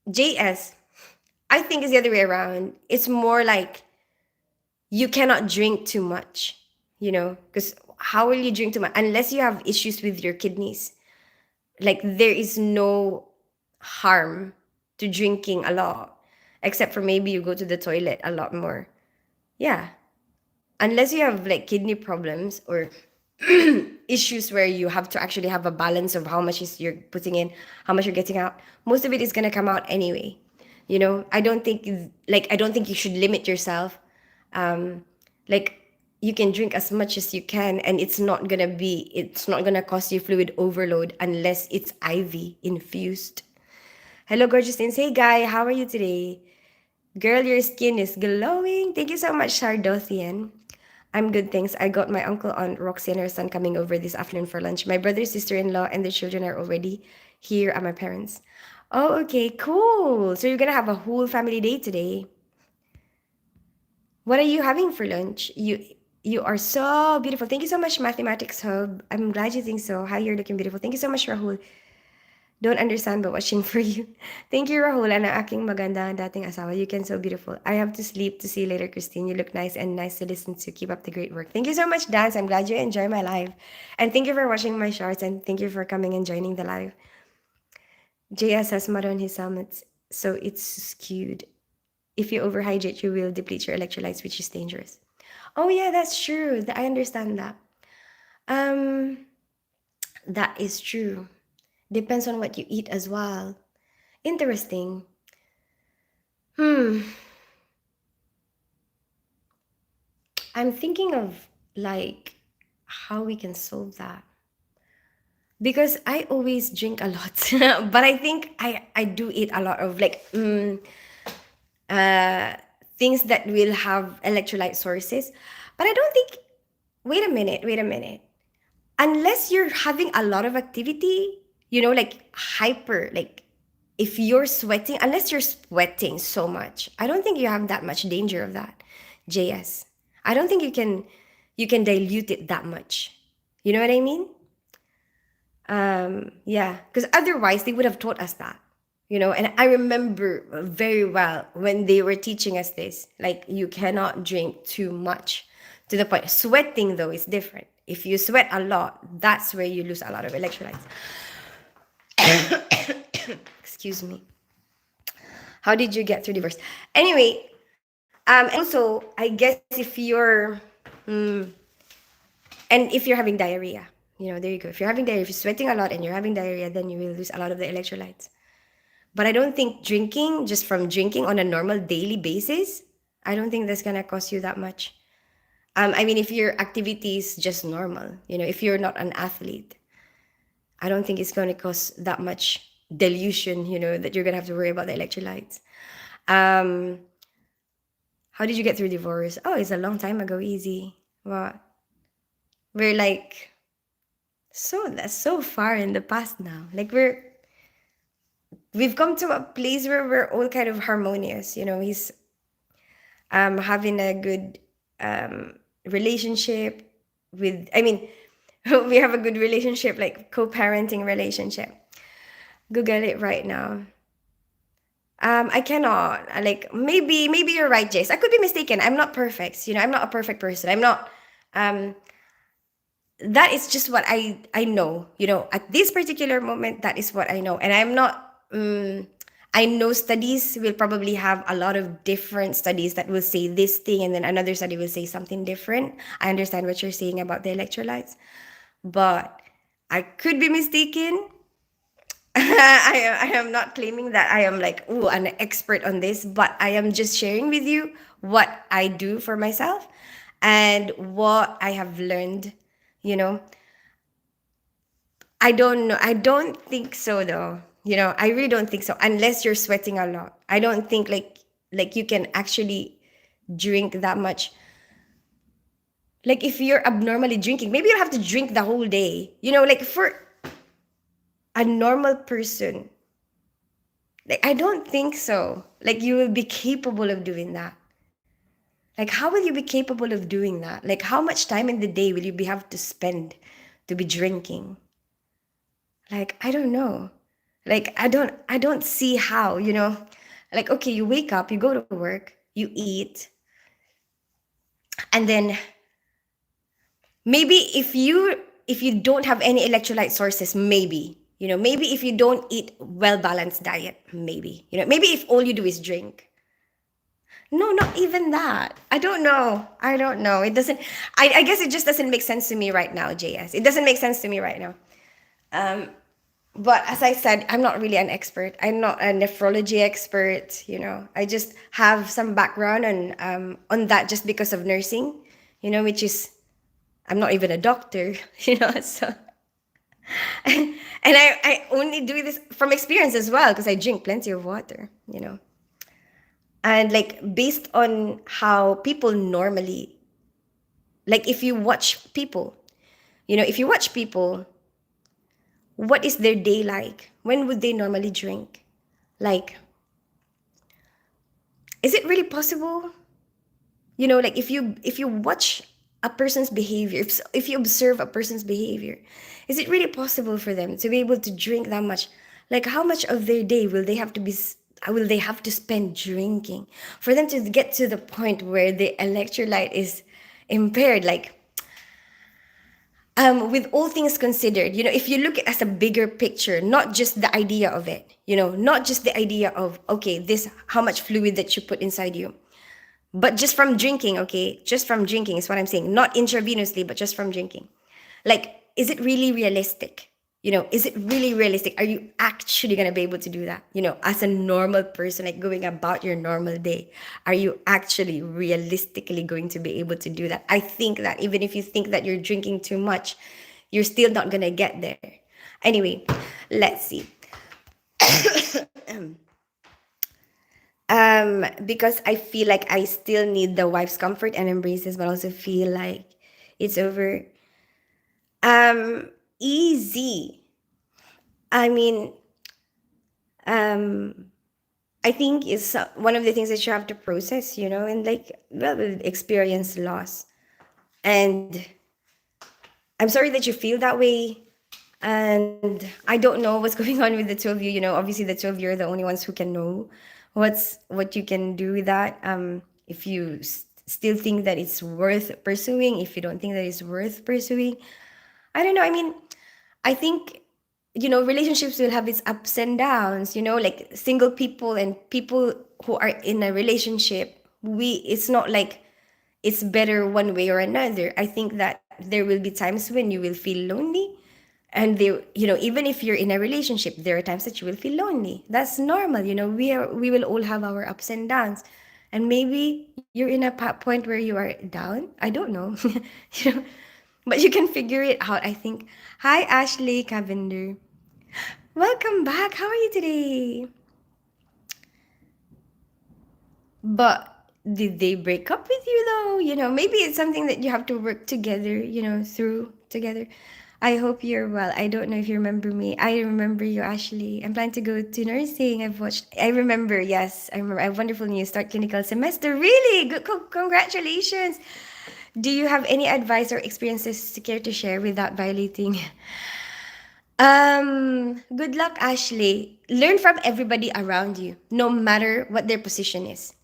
JS. I think it's the other way around. It's more like you cannot drink too much, because how will you drink too much unless you have issues with your kidneys? Like there is no harm to drinking a lot, except for maybe you go to the toilet a lot more. Yeah, unless you have like kidney problems or issues where you have to actually have a balance of how much is you're putting in, how much you're getting out. Most of it is gonna come out anyway. I don't think you should limit yourself. Like you can drink as much as you can, and it's not gonna cause you fluid overload unless it's IV infused. Hello, gorgeous things. Hey, guy, how are you today? Girl, your skin is glowing. Thank you so much, Sardothian. I'm good, thanks. I got my uncle, aunt, Roxy, and her son coming over this afternoon for lunch. My brother, sister-in-law, and their children are already here at my parents. Oh, okay, cool. So you're gonna have a whole family day today. What are you having for lunch? You are so beautiful. Thank you so much, Mathematics Hub. I'm glad you think so. Hi, you're looking beautiful. Thank you so much, Rahul. Don't understand but watching for you. Thank you, Rahul. Ang aking maganda ang dating asawa. You can so beautiful. I have to sleep to see you later, Christine. You look nice and nice to listen to. Keep up the great work. Thank you so much, Dance. I'm glad you enjoy my live. And thank you for watching my shorts, and thank you for coming and joining the live. JS has mud on his helmet, so it's skewed. If you overhydrate, you will deplete your electrolytes, which is dangerous. Oh yeah, that's true. I understand that. Um, that is true. Depends on what you eat as well. Interesting. Hmm. I'm thinking of like how we can solve that. Because I always drink a lot, but I think I do eat a lot of like uh things that will have electrolyte sources. But I don't think. Wait a minute. Wait a minute. Unless you're having a lot of activity, like hyper, like if you're sweating, unless you're sweating so much, I don't think you have that much danger of that. JS, I don't think you can dilute it that much. You know what I mean? Yeah, because otherwise they would have taught us that. And I remember very well when they were teaching us this, like you cannot drink too much to the point. Sweating though is different. If you sweat a lot, that's where you lose a lot of electrolytes. Excuse me. How did you get through divorce? Anyway, and also I guess if you're and if you're having diarrhea, there you go. If you're having diarrhea, if you're sweating a lot and you're having diarrhea, then you will lose a lot of the electrolytes. But I don't think drinking, just from drinking on a normal daily basis, I don't think that's gonna cost you that much. I mean, if your activity is just normal, if you're not an athlete, I don't think it's gonna cost that much dilution, that you're gonna have to worry about the electrolytes. Um, how did you get through divorce? Oh, it's a long time ago. Easy. What? We're like that's so far in the past now. Like we've come to a place where we're all kind of harmonious. He's having a good relationship with. I mean, we have a good relationship, like co-parenting relationship. Google it right now. I cannot. Like maybe you're right, Jace. I could be mistaken. I'm not perfect. I'm not a perfect person. I'm not. That is just what I know. At this particular moment, that is what I know, and I'm not. I know studies will probably have a lot of different studies that will say this thing, and then another study will say something different. I understand what you're saying about the electrolytes, but I could be mistaken. I am not claiming that I am like, an expert on this, but I am just sharing with you what I do for myself and what I have learned, you know. I don't know. I don't think so though. I really don't think so. Unless you're sweating a lot. I don't think like you can actually drink that much. Like if you're abnormally drinking, maybe you have to drink the whole day. Like for a normal person, like I don't think so. Like you will be capable of doing that. Like how will you be capable of doing that? Like how much time in the day will you have to spend to be drinking? Like I don't know. Like I don't see how, Like okay, you wake up, you go to work, you eat, and then maybe if you don't have any electrolyte sources, maybe if you don't eat well balanced diet, maybe if all you do is drink. No, not even that. I don't know. It doesn't. I guess it just doesn't make sense to me right now, JS. It doesn't make sense to me right now. But as I said, I'm not really an expert. I'm not a nephrology expert. I just have some background on that just because of nursing. Which is I'm not even a doctor. So and I only do this from experience as well because I drink plenty of water. And like based on how people normally, like if you watch people, what is their day like? When would they normally drink? Like, is it really possible? Like if you watch a person's behavior, if you observe a person's behavior, is it really possible for them to be able to drink that much? Like how much of their day will they have to spend drinking for them to get to the point where the electrolyte is impaired? Like with all things considered, if you look at it as a bigger picture, not just the idea of it, not just the idea of, okay, this, how much fluid that you put inside you, but just from drinking, okay, just from drinking is what I'm saying, not intravenously, but just from drinking. Like, is it really realistic? Is it really realistic? Are you actually going to be able to do that? As a normal person, like going about your normal day, are you actually realistically going to be able to do that? I think that even if you think that you're drinking too much, you're still not going to get there. Anyway, let's see. Because I feel like I still need the wife's comfort and embraces, but also feel like it's over. Easy. I mean, I I think is one of the things that you have to process, and like, well, experience loss. And I'm sorry that you feel that way. And I don't know what's going on with the two of you. Obviously the two of you are the only ones who can know what you can do with that. If you still think that it's worth pursuing, if you don't think that it's worth pursuing, I don't know. I mean, I think, relationships will have its ups and downs, like single people and people who are in a relationship. It's not like it's better one way or another. I think that there will be times when you will feel lonely. And even if you're in a relationship, there are times that you will feel lonely. That's normal. We will all have our ups and downs. And maybe you're in a point where you are down. I don't know. you know but you can figure it out, I think. Hi, Ashley Cavender. Welcome back. How are you today? But did they break up with you though? Maybe it's something that you have to work together, through together. I hope you're well. I don't know if you remember me. I remember you, Ashley. I'm planning to go to nursing. I remember, yes. I remember. I have wonderful news. Start clinical semester. Really? Good. Congratulations. Do you have any advice or experiences to care to share without violating? Good luck, Ashley. Learn from everybody around you, no matter what their position is.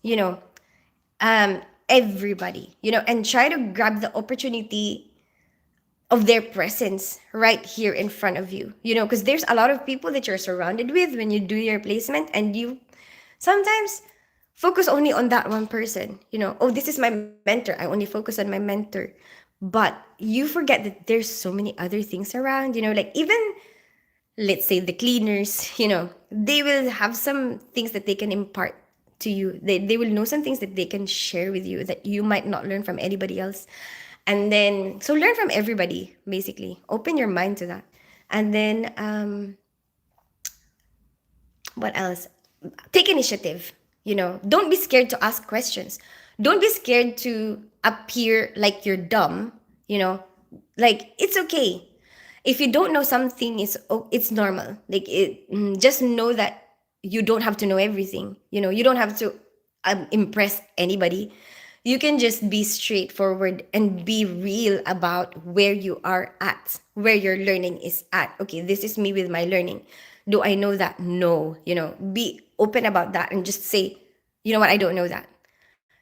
Everybody, and try to grab the opportunity of their presence right here in front of you, because there's a lot of people that you're surrounded with when you do your placement, and you sometimes focus only on that one person. Oh, this is my mentor. I only focus on my mentor. But you forget that there's so many other things around, like even, let's say, the cleaners, they will have some things that they can impart to you. They will know some things that they can share with you that you might not learn from anybody else. And then, so learn from everybody, basically. Open your mind to that. And then, what else? Take initiative. Don't be scared to ask questions. Don't be scared to appear like you're dumb. you know like, it's okay if you don't know something. It's normal. Like, just know that you don't have to know everything. You don't have to impress anybody. You can just be straightforward and be real about where you are at, where your learning is at. Okay, this is me with my learning. Do I know that? No. Be open about that and just say, you know what, I don't know that.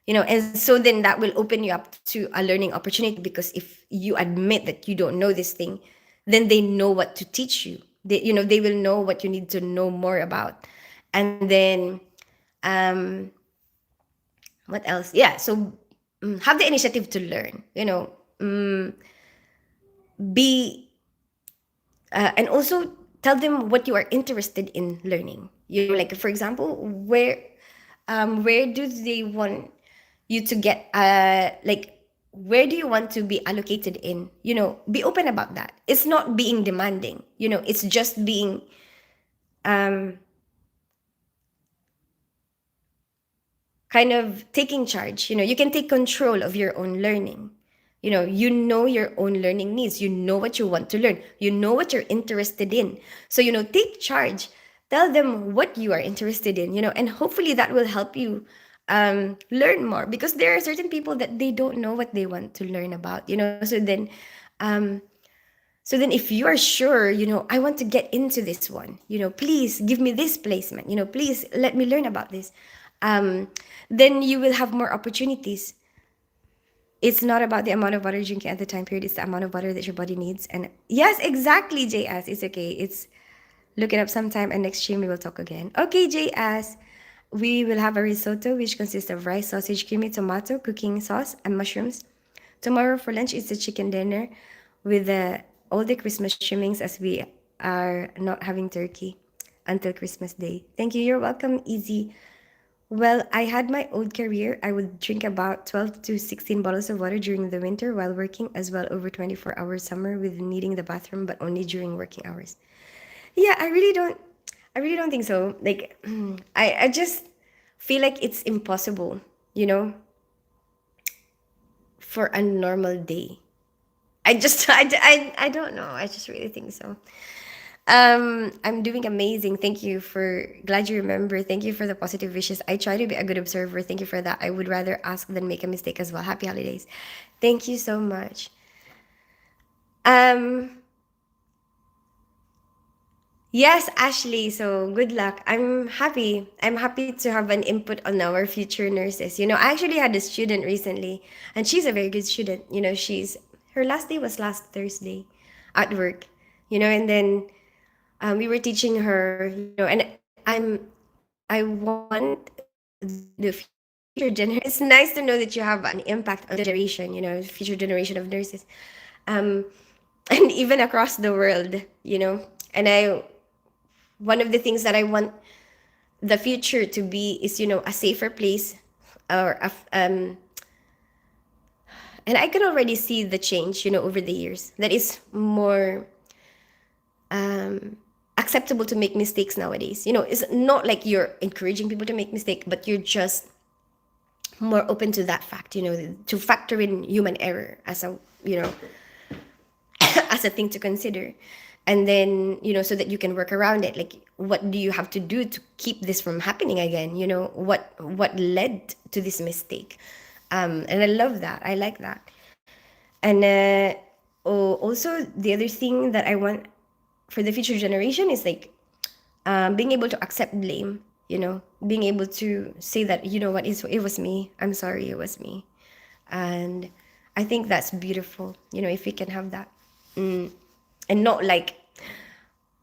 And so then that will open you up to a learning opportunity, because if you admit that you don't know this thing, then they know what to teach you. They will know what you need to know more about. And then, um what else? Yeah, so, have the initiative to learn. Be And also tell them what you are interested in learning. Like, for example, where do they want you to get, like, where do you want to be allocated in? Be open about that. It's not being demanding. It's just being, um kind of taking charge. You can take control of your own learning. You know your own learning needs. You know what you want to learn. You know what you're interested in. So, take charge. Tell them what you are interested in. And hopefully that will help you learn more, because there are certain people that they don't know what they want to learn about. Um if you are sure, I want to get into this one, please give me this placement, please let me learn about this. um then you will have more opportunities. It's not about the amount of water you're drinking at the time period, it's the amount of water that your body needs. And yes, exactly, JS. It's okay. It's Look it up sometime, and next stream we will talk again. Okay, JS. We will have a risotto, which consists of rice, sausage, creamy tomato, cooking sauce, and mushrooms. Tomorrow for lunch is the chicken dinner with all the Christmas trimmings, as we are not having turkey until Christmas Day. Thank you. You're welcome, Easy. Well, I had my old career. I would drink about 12 to 16 bottles of water during the winter while working, as well over 24 hours summer with needing the bathroom, but only during working hours. Yeah, I really don't think so. Like, I just feel like it's impossible, you know, for a normal day. I just I don't know. I just really think so. I'm doing amazing. Thank you for glad you remember. Thank you for the positive wishes. I try to be a good observer. Thank you for that. I would rather ask than make a mistake as well. Happy holidays. Thank you so much. Um, yes, Ashley. So good luck. I'm happy. I'm happy to have an input on our future nurses. I actually had a student recently, and she's a very good student. She's her last day was last Thursday at work. And then we were teaching her. And I want the future generation. It's nice to know that you have an impact on the generation. Future generation of nurses, um, and even across the world. And one of the things that I want the future to be is a safer place, or and I can already see the change over the years that is more um acceptable to make mistakes nowadays. It's not like you're encouraging people to make mistakes, but you're just more open to that fact, to factor in human error as a as a thing to consider. And then so that you can work around it, like what do you have to do to keep this from happening again, what led to this mistake. And I love that, I like that. And also the other thing that I want for the future generation is like being able to accept blame, being able to say that, what, it was me, I'm sorry, it was me. And I think that's beautiful, if we can have that. And not like,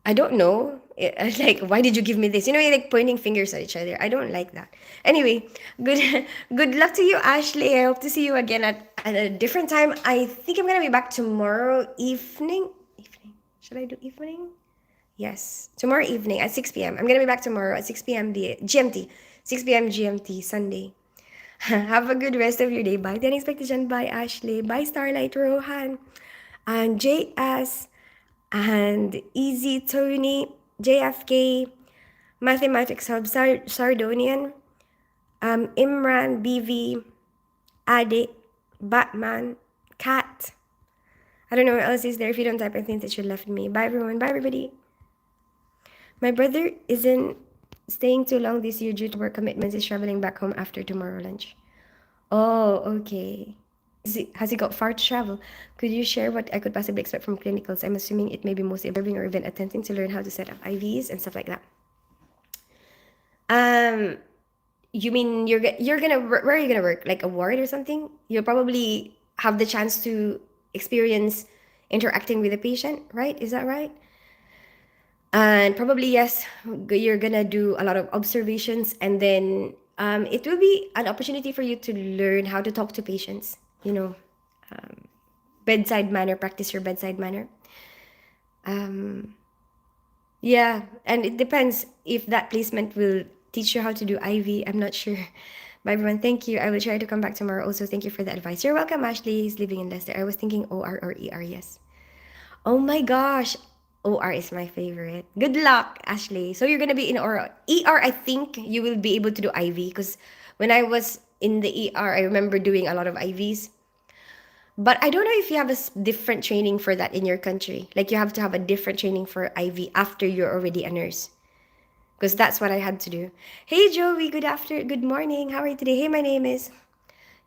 I don't know, like, why did you give me this, you're like pointing fingers at each other. I don't like that. Anyway, good good luck to you, Ashley. I hope to see you again at a different time. I think I'm gonna be back tomorrow evening. Should I do evening? Yes, tomorrow evening at 6 p.m. I'm gonna be back tomorrow at 6 p.m. GMT, 6 p.m. GMT, Sunday. Have a good rest of your day. Bye, the unexpected. Bye, Ashley. Bye, Starlight, Rohan, and JS, and Easy Tony, JFK, Mathematics Hub, Sardonian, Imran, BV, Ade, Batman, Cat. I don't know what else is there. If you don't type, I think that you left me. Bye, everyone. Bye, everybody. My brother isn't staying too long this year due to work commitments. He's traveling back home after tomorrow lunch. Oh, okay. Has he got far to travel? Could you share what I could possibly expect from clinicals? I'm assuming it may be mostly observing or even attempting to learn how to set up IVs and stuff like that. Um, you mean you're gonna where are you gonna work? Like a ward or something? You'll probably have the chance to experience interacting with the patient, right? Is that right? And probably yes, you're gonna do a lot of observations, and then it will be an opportunity for you to learn how to talk to patients. Bedside manner, practice your bedside manner. Um, yeah, and it depends if that placement will teach you how to do IV. I'm not sure. But everyone, thank you. I will try to come back tomorrow. Also, thank you for the advice. You're welcome, Ashley. He's living in Leicester. I was thinking OR or ER. Yes. Oh my gosh. OR is my favorite. Good luck, Ashley. So you're gonna be in OR. ER, I think you will be able to do IV because when I was in the ER, I remember doing a lot of IVs. But I don't know if you have a different training for that in your country. Like you have to have a different training for IV after you're already a nurse. Because that's what I had to do. Hey Joey, good morning. How are you today? Hey, my name is.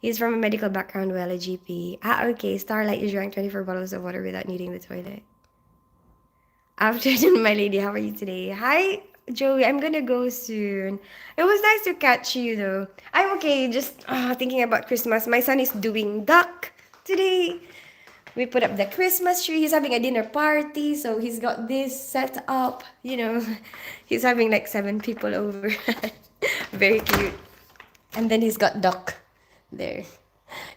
He's from a medical background, well, a GP. Ah, okay. Starlight, you drank 24 bottles of water without needing the toilet. Afternoon, my lady. How are you today? Hi, Joey. I'm gonna go soon. It was nice to catch you, though. I'm okay. Just thinking about Christmas. My son is doing duck today. We put up the Christmas tree. He's having a dinner party, so he's got this set up. He's having like 7 people over. Very cute. And then he's got duck there.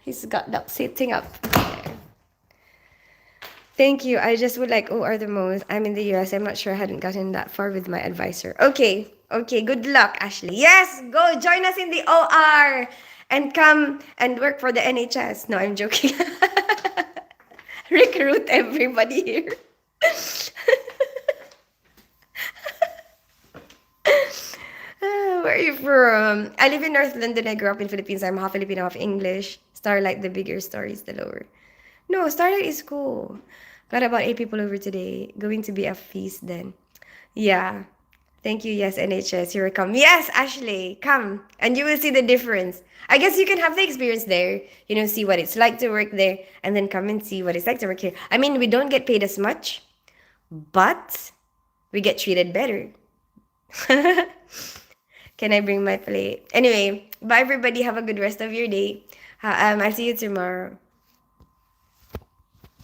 He's got duck sitting up there. Thank you. I just would like OR the most. I'm in the US. I'm not sure. I hadn't gotten that far with my advisor. Okay. Okay. Good luck, Ashley. Yes. Go join us in the OR and come and work for the NHS. No, I'm joking. Recruit everybody here. Where are you from? I live in North London. I grew up in Philippines. I'm half Filipino, half English. Starlight, the bigger, stories, the lower. No, Starlight is cool. Got about 8 people over today. Going to be a feast then. Yeah. Thank you. Yes, NHS. Here I come. Yes, Ashley, come. And you will see the difference. I guess you can have the experience there, see what it's like to work there, and then come and see what it's like to work here. I mean, we don't get paid as much, but we get treated better. Can I bring my plate? Anyway, bye everybody. Have a good rest of your day. I'll see you tomorrow.